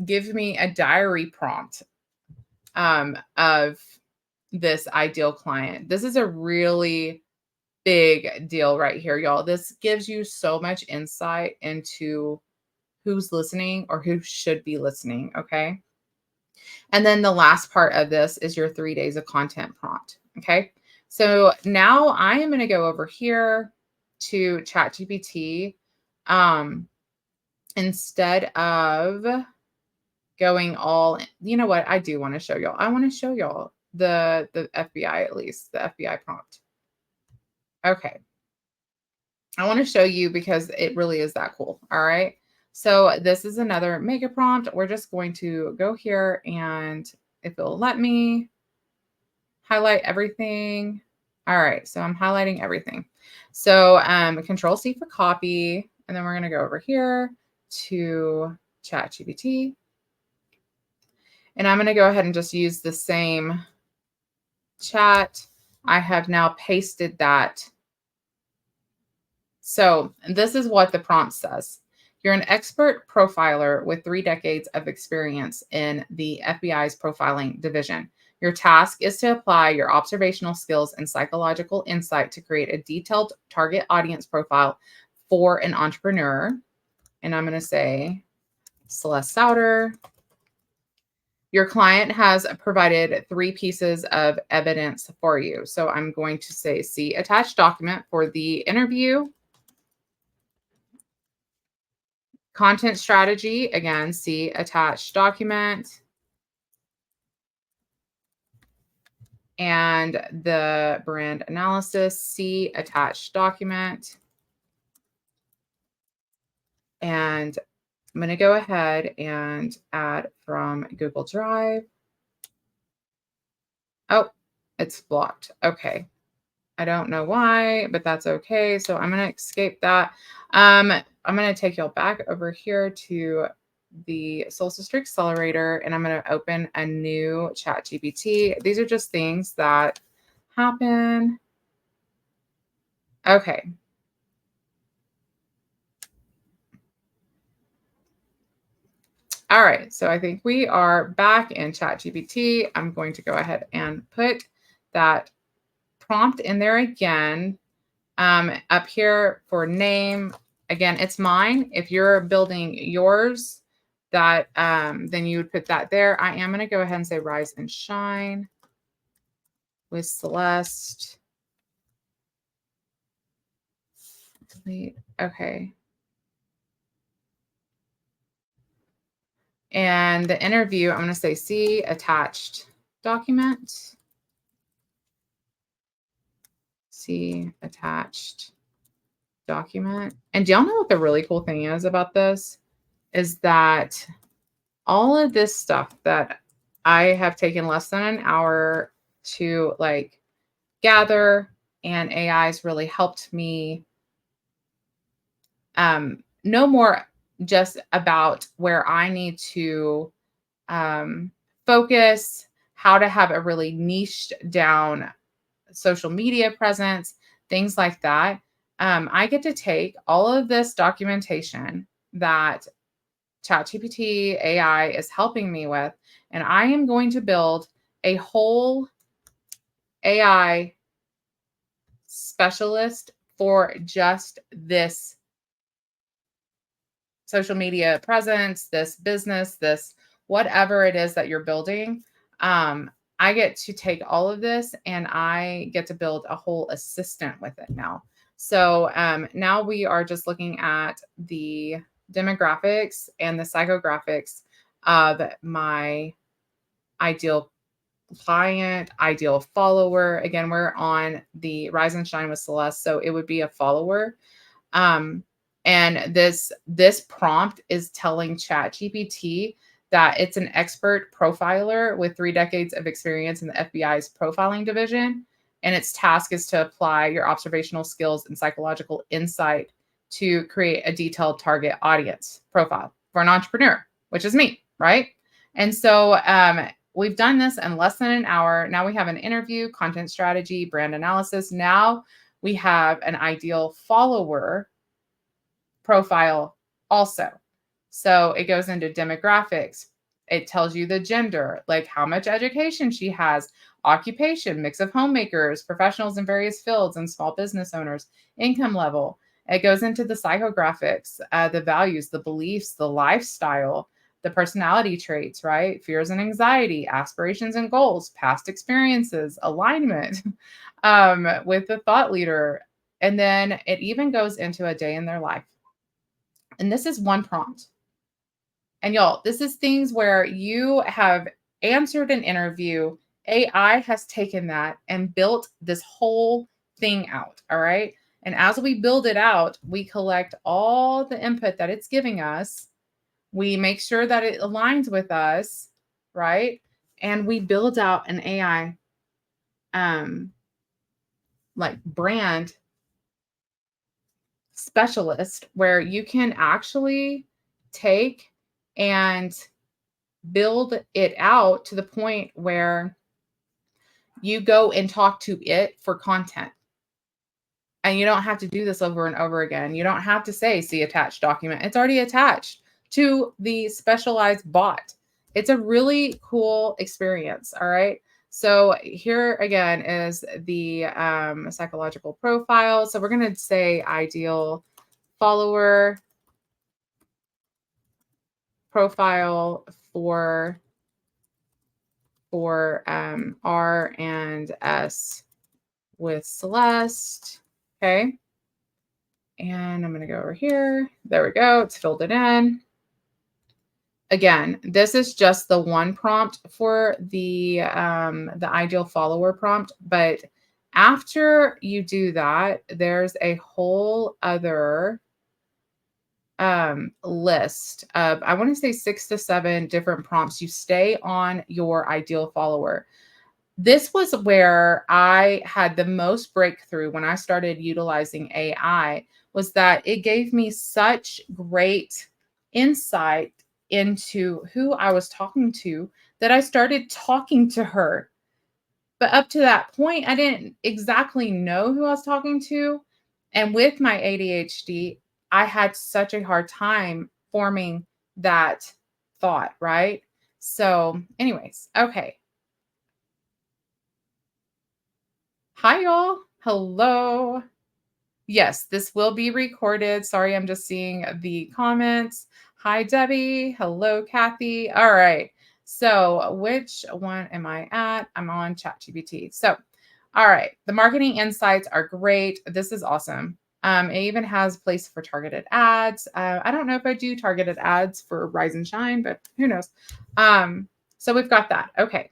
give me a diary prompt of this ideal client. This is a really big deal right here, y'all. This gives you so much insight into who's listening or who should be listening. Okay. And then the last part of this is your 3 days of content prompt. Okay. So now I am going to go over here to ChatGPT. Instead of going all, you know what? I do want to show y'all. I want to show y'all the FBI, at least the FBI prompt. Okay. I want to show you because it really is that cool. All right. So this is another mega prompt. We're just going to go here and if it'll let me highlight everything. All right. So I'm highlighting everything. So Control C for copy. And then we're going to go over here to ChatGPT. And I'm going to go ahead and just use the same chat. I have now pasted that. So this is what the prompt says. You're an expert profiler with 3 decades of experience in the FBI's profiling division. Your task is to apply your observational skills and psychological insight to create a detailed target audience profile for an entrepreneur. And I'm going to say Celeste Sowder. Your client has provided 3 pieces of evidence for you. So I'm going to say, see attached document for the interview. Content strategy, again, see attached document. And the brand analysis, see attached document. And I'm going to go ahead and add from Google Drive. Oh, it's blocked. Okay. I don't know why, but that's okay. So I'm going to escape that. I'm going to take y'all back over here to the Soul Sister Accelerator, and I'm going to open a new ChatGPT. These are just things that happen. Okay. All right. So I think we are back in ChatGPT. I'm going to go ahead and put that prompt in there again. Up here for name, again, it's mine. If you're building yours, that then you would put that there. I am going to go ahead and say rise and shine with Celeste. Delete. Okay. And the interview, I'm going to say see attached document. See attached document. And do y'all know what the really cool thing is about this? Is that all of this stuff that I have taken less than an hour to like gather, and AI's really helped me know more just about where I need to focus, how to have a really niched down social media presence, things like that. I get to take all of this documentation that ChatGPT AI is helping me with, and I am going to build a whole AI specialist for just this social media presence, this business, this whatever it is that you're building. I get to take all of this and I get to build a whole assistant with it now. So now we are just looking at the demographics and the psychographics of my ideal client, ideal follower. Again, we're on the Rise and Shine with Celeste, so it would be a follower. And this prompt is telling ChatGPT that it's an expert profiler with 3 decades of experience in the FBI's profiling division. And its task is to apply your observational skills and psychological insight to create a detailed target audience profile for an entrepreneur, which is me, right? And so we've done this in less than an hour. Now we have an interview, content strategy, brand analysis. Now we have an ideal follower profile also. So it goes into demographics. It tells you the gender, like how much education she has, Occupation, mix of homemakers, professionals in various fields, and small business owners. Income level. It goes into the psychographics, the values, the beliefs, the lifestyle, the personality traits, right? Fears and anxiety, aspirations and goals, past experiences, alignment with the thought leader. And then it even goes into a day in their life. And this is one prompt. And y'all, this is things where you have answered an interview. AI has taken that and built this whole thing out. All right. And as we build it out, we collect all the input that it's giving us. We make sure that it aligns with us, right? And we build out an AI like brand specialist where you can actually take and build it out to the point where you go and talk to it for content. And you don't have to do this over and over again. You don't have to say, see attached document. It's already attached to the specialized bot. It's a really cool experience. All right. So here again is the psychological profile. So we're going to say ideal follower profile for R and S with Celeste. Okay. And I'm going to go over here. There we go. It's filled it in. Again, this is just the one prompt for the ideal follower prompt. But after you do that, there's a whole other list of, I want to say 6 to 7 different prompts. You stay on your ideal follower. This was where I had the most breakthrough when I started utilizing AI, was that it gave me such great insight into who I was talking to that I started talking to her. But up to that point, I didn't exactly know who I was talking to. And with my ADHD, I had such a hard time forming that thought, right? So, anyways, okay. Hi, y'all. Hello. Yes, this will be recorded. Sorry, I'm just seeing the comments. Hi, Debbie. Hello, Kathy. All right. So, which one am I at? I'm on ChatGPT. So, all right. The marketing insights are great. This is awesome. It even has a place for targeted ads. I don't know if I do targeted ads for Rise and Shine, but who knows? So, we've got that. Okay.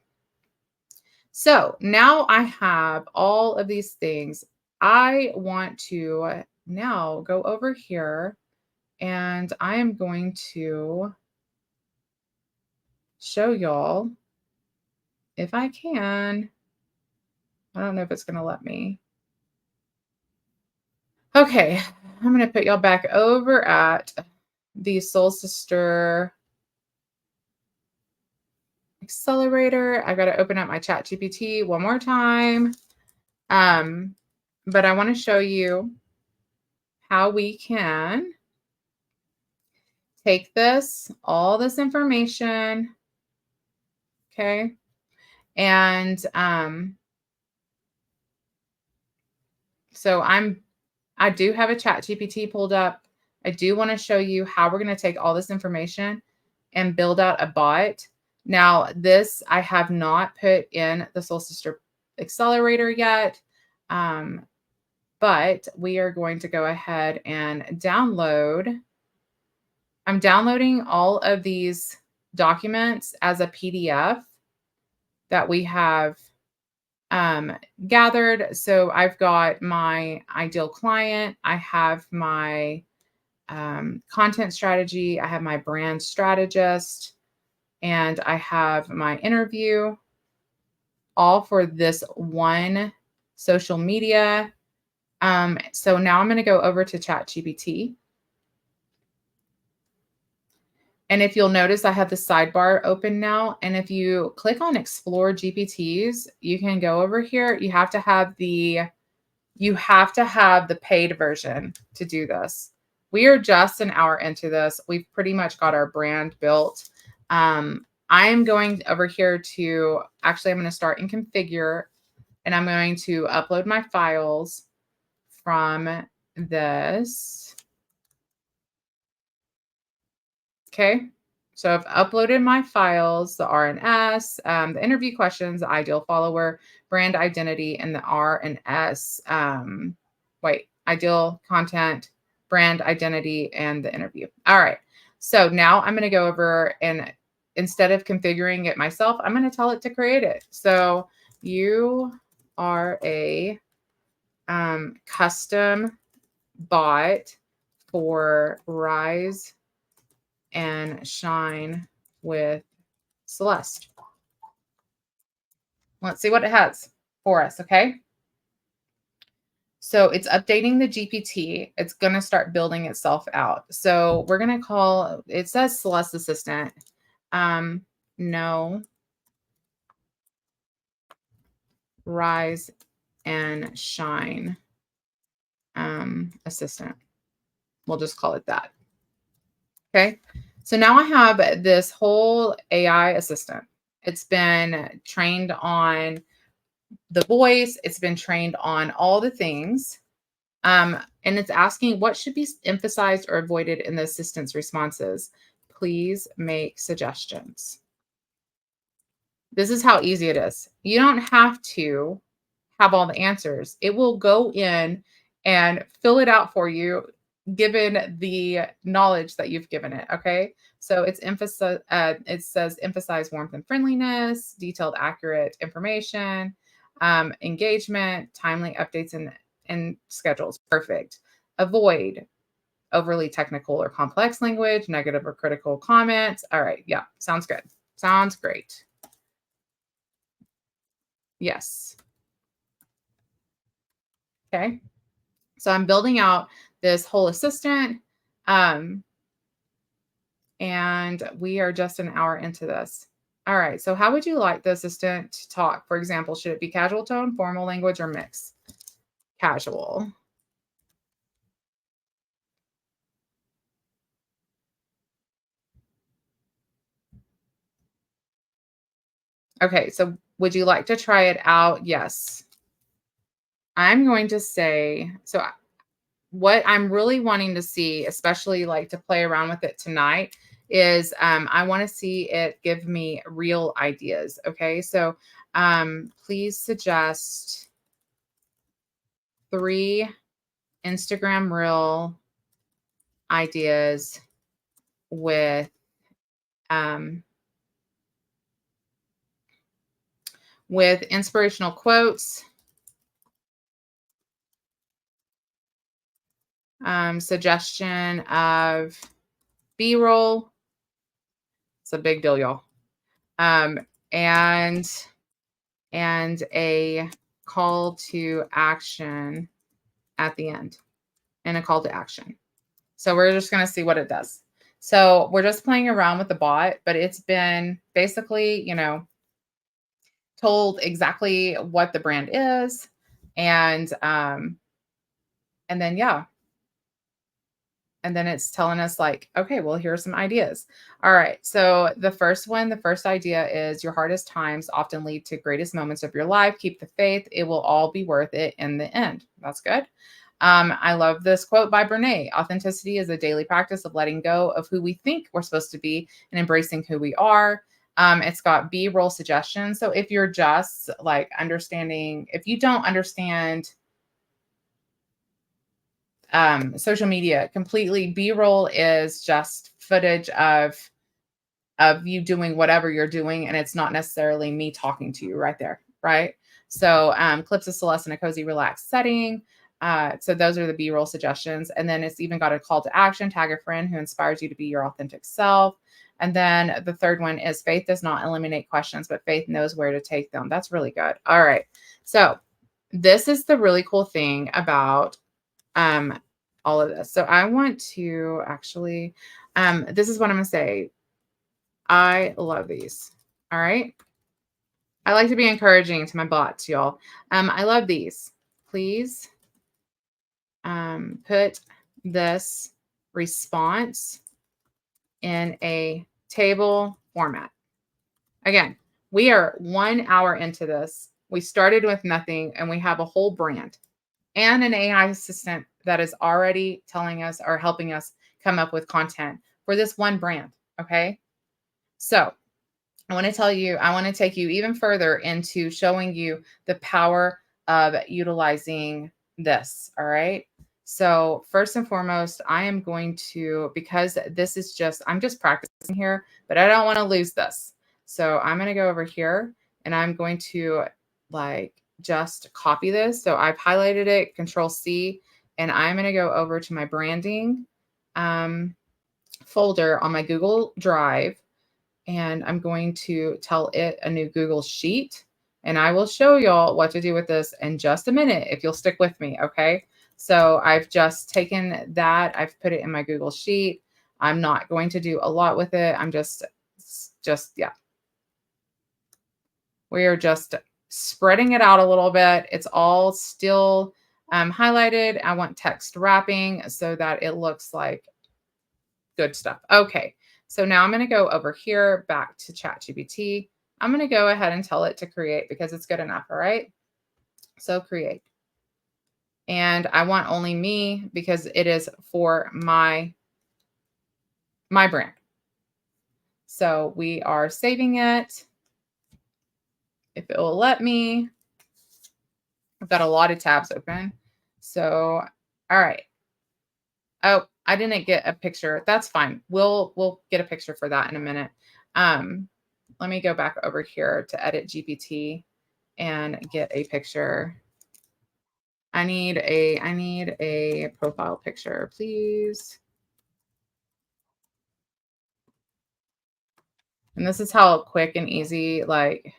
So now I have all of these things. I want to now go over here and I am going to show y'all if I can. I don't know if it's going to let me. Okay, I'm going to put y'all back over at the Soul Sister Accelerator. I've got to open up my ChatGPT one more time. But I want to show you how we can take this, all this information, okay, and so I do have a chat GPT pulled up. I do want to show you how we're going to take all this information and build out a bot. Now, this I have not put in the Soul Sister Accelerator yet, but we are going to go ahead and download. I'm downloading all of these documents as a PDF that we have gathered. So I've got my ideal client, I have my content strategy, I have my brand strategist, and I have my interview, all for this one social media. So now I'm going to go over to ChatGPT. And if you'll notice, I have the sidebar open now. And if you click on Explore GPTs, you can go over here. You have to have the paid version to do this. We are just an hour into this. We've pretty much got our brand built. I am going over here to, actually, I'm going to start in configure, and I'm going to upload my files from this. Okay. So I've uploaded my files, the RNS, the interview questions, the ideal follower, brand identity, and the RNS. Wait, ideal content, brand identity, and the interview. All right. So now I'm going to go over, and instead of configuring it myself, I'm going to tell it to create it. So you are a custom bot for Rise and shine with Celeste. Let's see what it has for us, okay? So it's updating the GPT. It's going to start building itself out. So we're going to call, it says Celeste Assistant. No, Rise and Shine Assistant. We'll just call it that. Okay. So now I have this whole AI assistant. It's been trained on the voice. It's been trained on all the things. And it's asking what should be emphasized or avoided in the assistant's responses. Please make suggestions. This is how easy it is. You don't have to have all the answers. It will go in and fill it out for you, given the knowledge that you've given it. Okay. So it's it says emphasize warmth and friendliness, detailed, accurate information, engagement, timely updates and schedules. Perfect. Avoid overly technical or complex language, negative or critical comments. All right. Yeah. Sounds good. Sounds great. Yes. Okay. So I'm building out this whole assistant. And we are just an hour into this. All right. So how would you like the assistant to talk? For example, should it be casual tone, formal language, or mix? Casual. Okay. So would you like to try it out? Yes. I'm going to say, so what I'm really wanting to see, especially like to play around with it tonight, is I want to see it give me real ideas. Okay. So please suggest 3 Instagram reel ideas with um, with inspirational quotes, suggestion of B-roll. It's a big deal, y'all. Um, and a call to action at the end, and a call to action. So we're just going to see what it does. So we're just playing around with the bot, but it's been basically, told exactly what the brand is, and then yeah, and then it's telling us like, okay, well, here are some ideas. All right. So the first idea is your hardest times often lead to greatest moments of your life. Keep the faith. It will all be worth it in the end. That's good. I love this quote by Brene. Authenticity is a daily practice of letting go of who we think we're supposed to be and embracing who we are. It's got B-roll suggestions. So if you're just like understanding, if you don't understand social media completely, B-roll is just footage of you doing whatever you're doing, and it's not necessarily me talking to you right there, right? So clips of Celeste in a cozy, relaxed setting. So those are the B-roll suggestions. And then it's even got a call to action: tag a friend who inspires you to be your authentic self. And then the third one is faith does not eliminate questions, but faith knows where to take them. That's really good. All right. So this is the really cool thing about all of this. So I want to actually, this is what I'm going to say. I love these. All right. I like to be encouraging to my bots, y'all. I love these. Please put this response in a table format. Again, we are 1 hour into this. We started with nothing and we have a whole brand and an AI assistant that is already telling us or helping us come up with content for this one brand. Okay. So I want to tell you, I want to take you even further into showing you the power of utilizing this. All right. So, first and foremost, I am going to, because this is just, I'm just practicing here, but I don't want to lose this. So, I'm going to go over here and I'm going to like just copy this. So, I've highlighted it, Control C, and I'm going to go over to my branding folder on my Google Drive, and I'm going to tell it a new Google Sheet. And I will show y'all what to do with this in just a minute if you'll stick with me, okay? So I've just taken that, I've put it in my Google Sheet. I'm not going to do a lot with it. I'm just yeah. We are just spreading it out a little bit. It's all still highlighted. I want text wrapping so that it looks like good stuff. Okay. So now I'm going to go over here back to ChatGPT. I'm going to go ahead and tell it to create because it's good enough. All right. So create. And I want only me because it is for my brand. So we are saving it. If it will let me. I've got a lot of tabs open. So, all right. Oh, I didn't get a picture. That's fine. We'll get a picture for that in a minute. Let me go back over here to edit GPT and get a picture. I need a profile picture, please. And this is how quick and easy, like,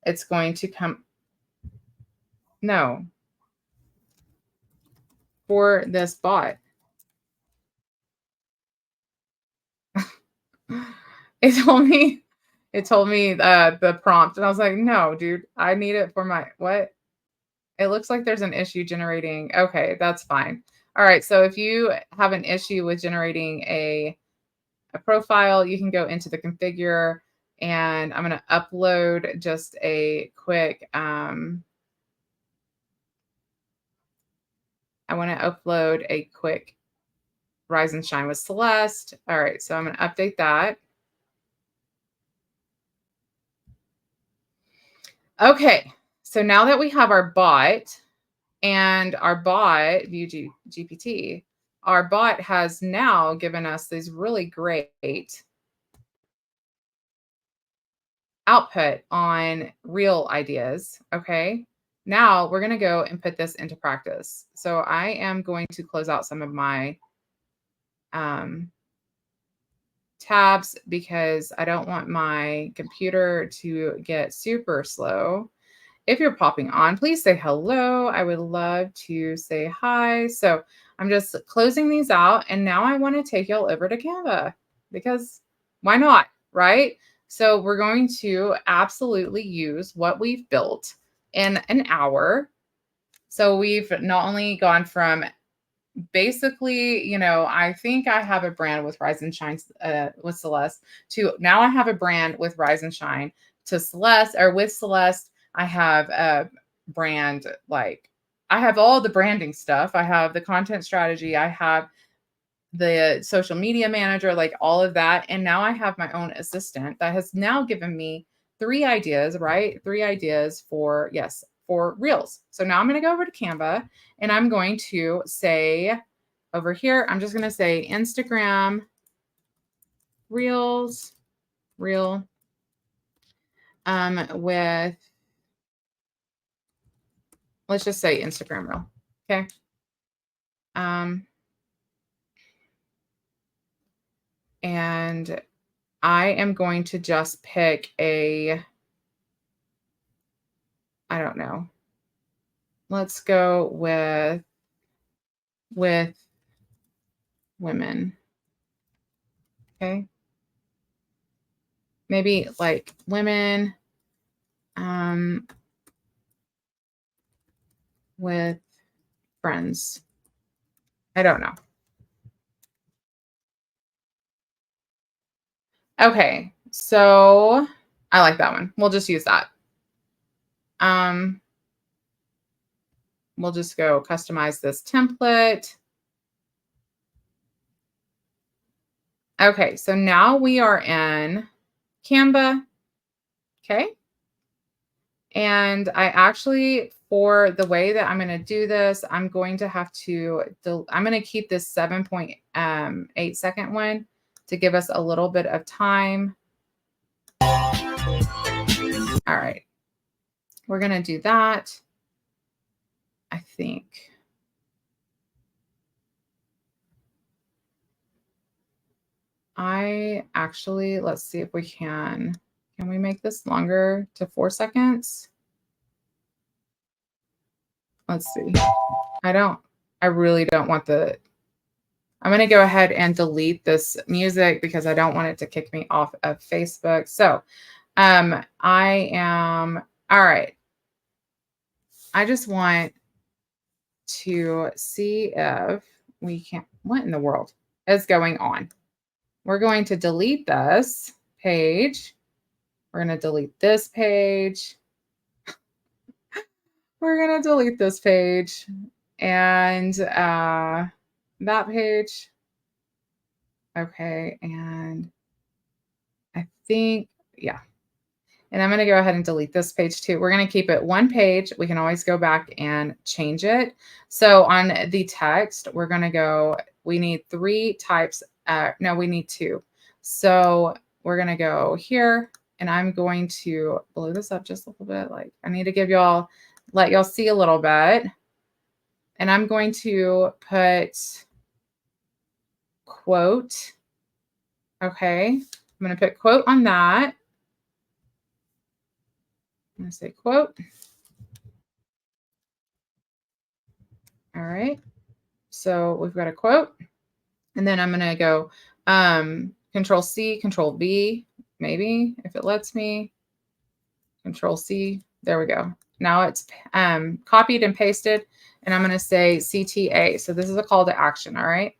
it's going to come. No, for this bot. It told me the prompt, and I was like, no, dude, I need it for my what? It looks like there's an issue generating. Okay, that's fine. All right, so if you have an issue with generating a profile, you can go into the configure, and I'm going to upload just a quick, I want to upload a quick Rise and Shine with Celeste. All right, so I'm going to update that. Okay, so now that we have our bot and our bot, View GPT, our bot has now given us these really great output on real ideas. Okay. Now we're going to go and put this into practice. So I am going to close out some of my tabs because I don't want my computer to get super slow. If you're popping on, please say hello. I would love to say hi. So I'm just closing these out. And now I want to take y'all over to Canva because why not? Right? So we're going to absolutely use what we've built in an hour. So we've not only gone from basically, I think I have a brand with Rise and Shine with Celeste to now I have a brand with Rise and Shine to Celeste or with Celeste. I have a brand, like I have all the branding stuff. I have the content strategy. I have the social media manager, like all of that. And now I have my own assistant that has now given me 3 ideas, right? 3 ideas for, yes, for reels. So now I'm going to go over to Canva and I'm going to say over here, I'm just going to say Instagram reels, reel, with, let's just say Instagram reel. Okay. And I am going to just pick I don't know. Let's go with women. Okay. Maybe like women with friends. I don't know. Okay, so I like that one. We'll just use that. Um, we'll just go customize this template. Okay, so now we are in Canva. Okay. And I actually, for the way that I'm going to do this, I'm going to have to, I'm going to keep this 7.8 second one to give us a little bit of time. All right. We're going to do that. I think. Let's see if we can we make this longer to 4 seconds? Let's see. I really don't want I'm going to go ahead and delete this music because I don't want it to kick me off of Facebook. So, all right. I just want to see if we can, what in the world is going on? We're going to delete this page. We're going to delete this page. We're going to delete this page and that page. Okay. And I think, yeah. And I'm going to go ahead and delete this page too. We're going to keep it one page. We can always go back and change it. So on the text, we're going to go, we need 3 types. No, we need 2. So we're going to go here and I'm going to blow this up just a little bit. Like I need to let y'all see a little bit. And I'm going to put quote. Okay. I'm going to put quote on that. I'm going to say quote. All right. So we've got a quote. And then I'm going to go Control C, Control V, maybe if it lets me. Control C. There we go. Now it's copied and pasted. And I'm going to say CTA. So this is a call to action. All right.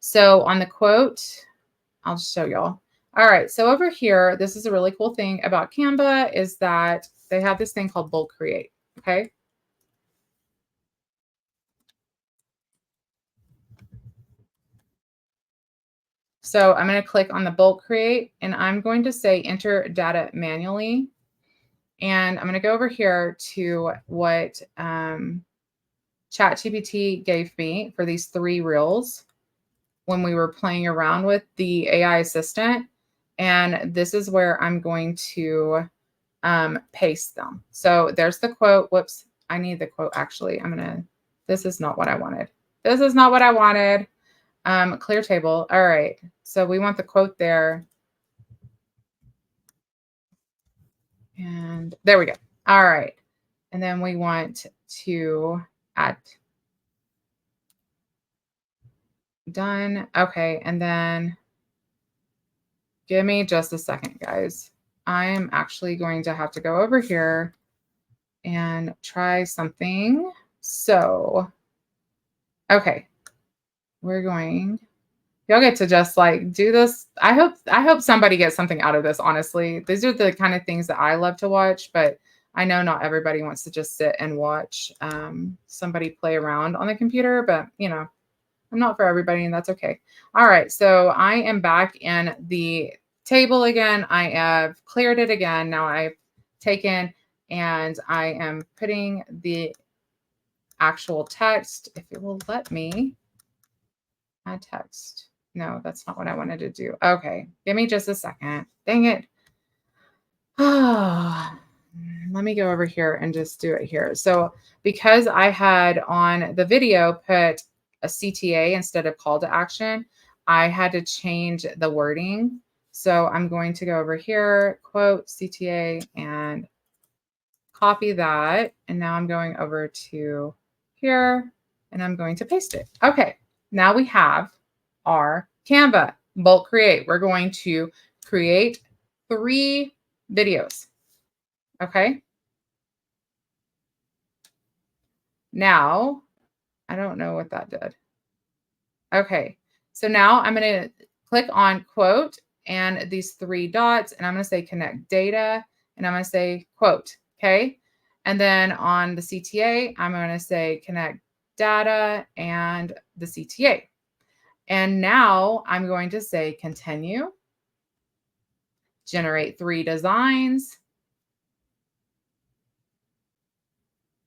So on the quote, I'll just show y'all. All right. So over here, this is a really cool thing about Canva is that they have this thing called bulk create. Okay. So I'm going to click on the bulk create and I'm going to say enter data manually. And I'm going to go over here to what ChatGPT gave me for these 3 reels when we were playing around with the AI assistant. And this is where I'm going to paste them. So there's the quote. Whoops. I need the quote actually. This is not what I wanted. This is not what I wanted. Clear table. All right. So we want the quote there. And there we go. All right. And then we want to add. Done. Okay. And then give me just a second, guys. I am actually going to have to go over here and try something. So, okay. Y'all get to just like do this. I hope somebody gets something out of this, honestly. These are the kind of things that I love to watch, but I know not everybody wants to just sit and watch somebody play around on the computer, but you know, I'm not for everybody and that's okay. All right, so I am back in the table again. I have cleared it again. Now I've taken and I am putting the actual text, if it will let me, add text. No, that's not what I wanted to do. Okay, give me just a second. Dang it. Let me go over here and just do it here. So because I had on the video put a CTA instead of call to action, I had to change the wording. So I'm going to go over here, quote CTA and copy that. And now I'm going over to here and I'm going to paste it. Okay, now we have our Canva bulk create. We're going to create 3 videos. Okay. Now, I don't know what that did. Okay. So now I'm going to click on quote and these 3 dots, and I'm going to say connect data, and I'm going to say quote. Okay. And then on the CTA, I'm going to say connect data and the CTA. And now I'm going to say continue, generate 3 designs.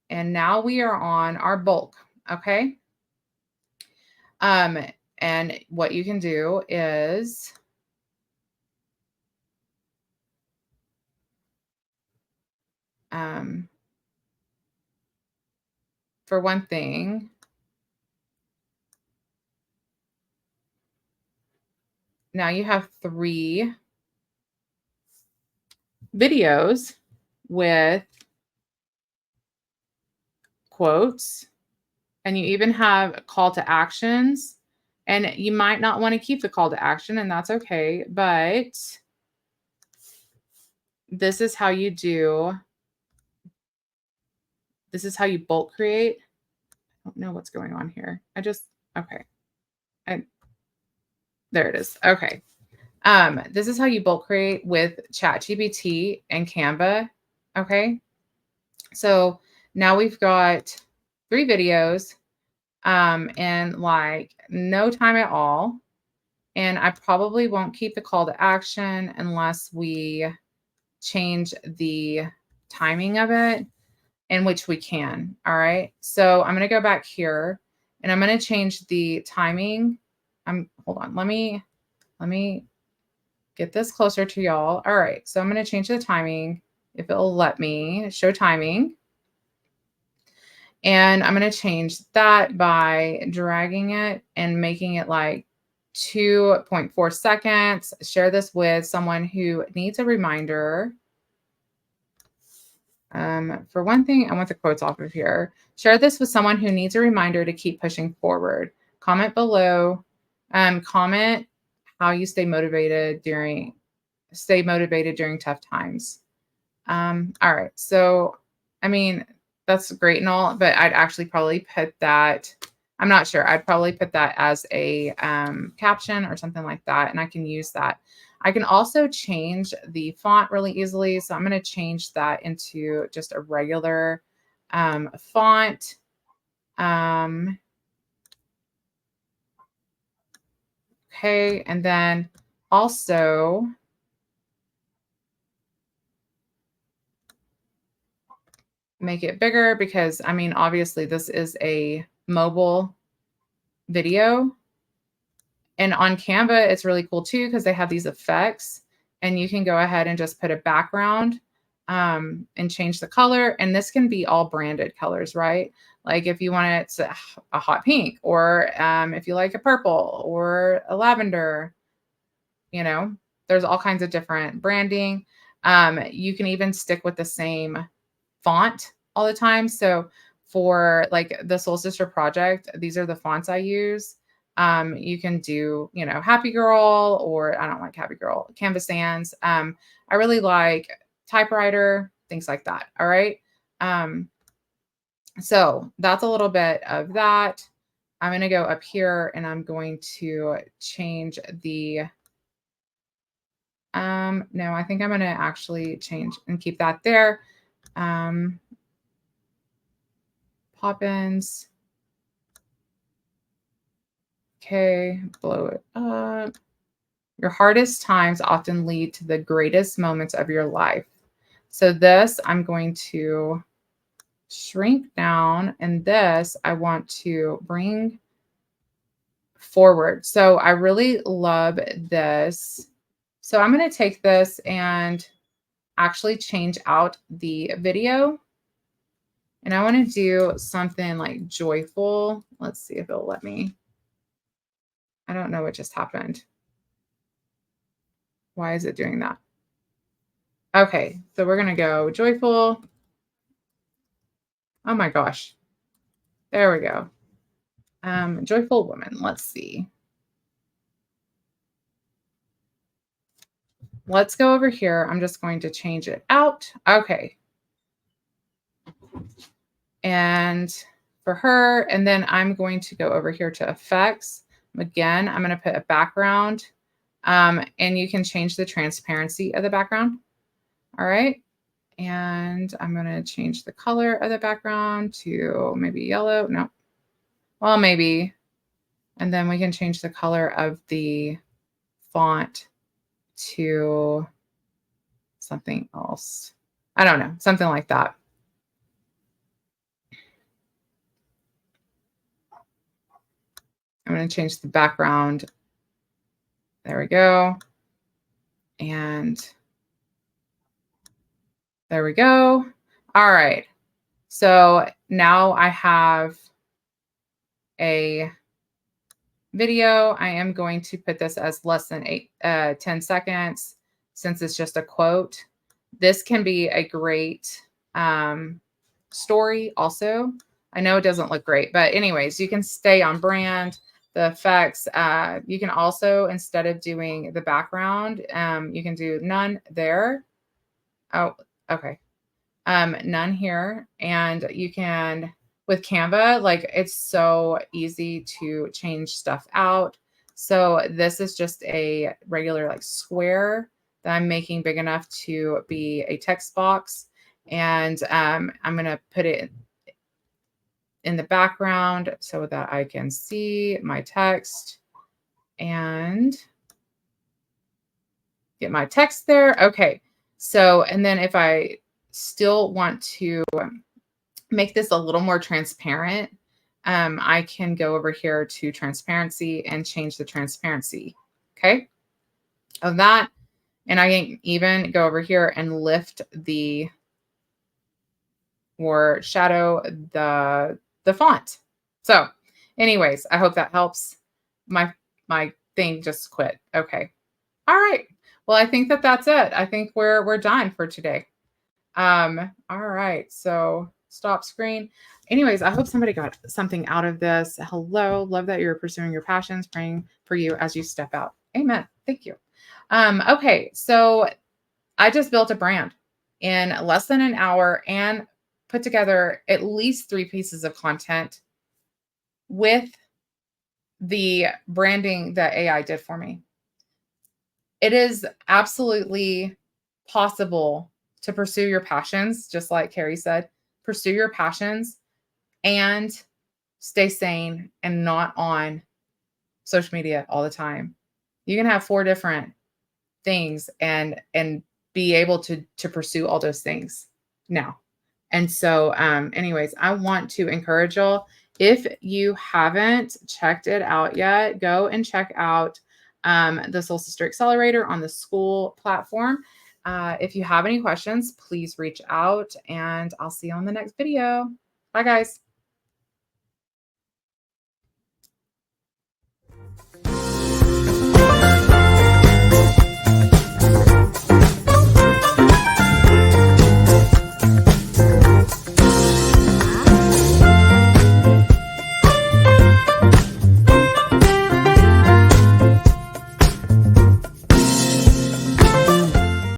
And now we are on our bulk. Okay. And what you can do is for one thing, now you have 3 videos with quotes, and you even have call to actions. And you might not want to keep the call to action, and that's okay. But this is how you bulk create. I don't know what's going on here. Okay. There it is. Okay. This is how you bulk create with ChatGPT and Canva. Okay. So now we've got 3 videos in like no time at all. And I probably won't keep the call to action unless we change the timing of it, in which we can. All right. So I'm going to go back here and I'm going to change the timing. Hold on. Let me get this closer to y'all. All right. So I'm going to change the timing if it'll let me show timing. And I'm going to change that by dragging it and making it like 2.4 seconds. Share this with someone who needs a reminder. For one thing, I want the quotes off of here. Share this with someone who needs a reminder to keep pushing forward. Comment below. Comment how you stay motivated during tough times. All right. So, I mean, that's great and all, but I'd actually probably put that. I'm not sure. I'd probably put that as a caption or something like that, and I can use that. I can also change the font really easily. So I'm going to change that into just a regular font. Okay. And then also make it bigger because, I mean, obviously this is a mobile video. And on Canva, it's really cool too because they have these effects and you can go ahead and just put a background and change the color. And this can be all branded colors, right? Like if you want it to a hot pink, or if you like a purple or a lavender, there's all kinds of different branding. You can even stick with the same font all the time. So for like the Soul Sister project, these are the fonts I use. You can do, Happy Girl, or I don't like Happy Girl, Canvas Sans. I really like typewriter, things like that. All right. So that's a little bit of that. I'm going to go up here and I'm going to change the, no, I think I'm going to actually change and keep that there. Pop-ins. Okay, blow it up. Your hardest times often lead to the greatest moments of your life. So this, I'm going to shrink down, and this I want to bring forward. So I really love this. So I'm going to take this and actually change out the video. And I want to do something like joyful. Let's see if it'll let me. I don't know what just happened. Why is it doing that? Okay, so we're going to go joyful. Oh my gosh. There we go. Joyful woman. Let's see. Let's go over here. I'm just going to change it out. Okay. And for her, and then I'm going to go over here to effects. Again, I'm going to put a background And you can change the transparency of the background. All right. And I'm going to change the color of the background to maybe yellow. No. Well, maybe. And then we can change the color of the font to something else. I don't know, something like that. I'm going to change the background. There we go. And there we go. All right. So now I have a video. I am going to put this as less than 10 seconds since it's just a quote. This can be a great story also. I know it doesn't look great, but anyways, you can stay on brand. The effects, you can also, instead of doing the background, you can do none there. Oh, okay. None here. And you can, with Canva, like it's so easy to change stuff out. So this is just a regular like square that I'm making big enough to be a text box. And I'm going to put it in the background so that I can see my text and get my text there. Okay. So, and then if I still want to make this a little more transparent, I can go over here to transparency and change the transparency, okay, of that. And I can even go over here and lift the, or shadow the font. So anyways, I hope that helps. My thing just quit. Okay. All right. Well, I think that that's it. I think we're done for today. All right. So stop screen. Anyways, I hope somebody got something out of this. Hello. Love that you're pursuing your passions, praying for you as you step out. Amen. Thank you. Okay. So I just built a brand in less than an hour and put together at least 3 pieces of content with the branding that AI did for me. It is absolutely possible to pursue your passions, just like Carrie said, pursue your passions and stay sane and not on social media all the time. You can have 4 different things and be able to pursue all those things now. And so anyways, I want to encourage y'all, if you haven't checked it out yet, go and check out the Soul Sister Accelerator on the school platform. If you have any questions, please reach out and I'll see you on the next video. Bye guys.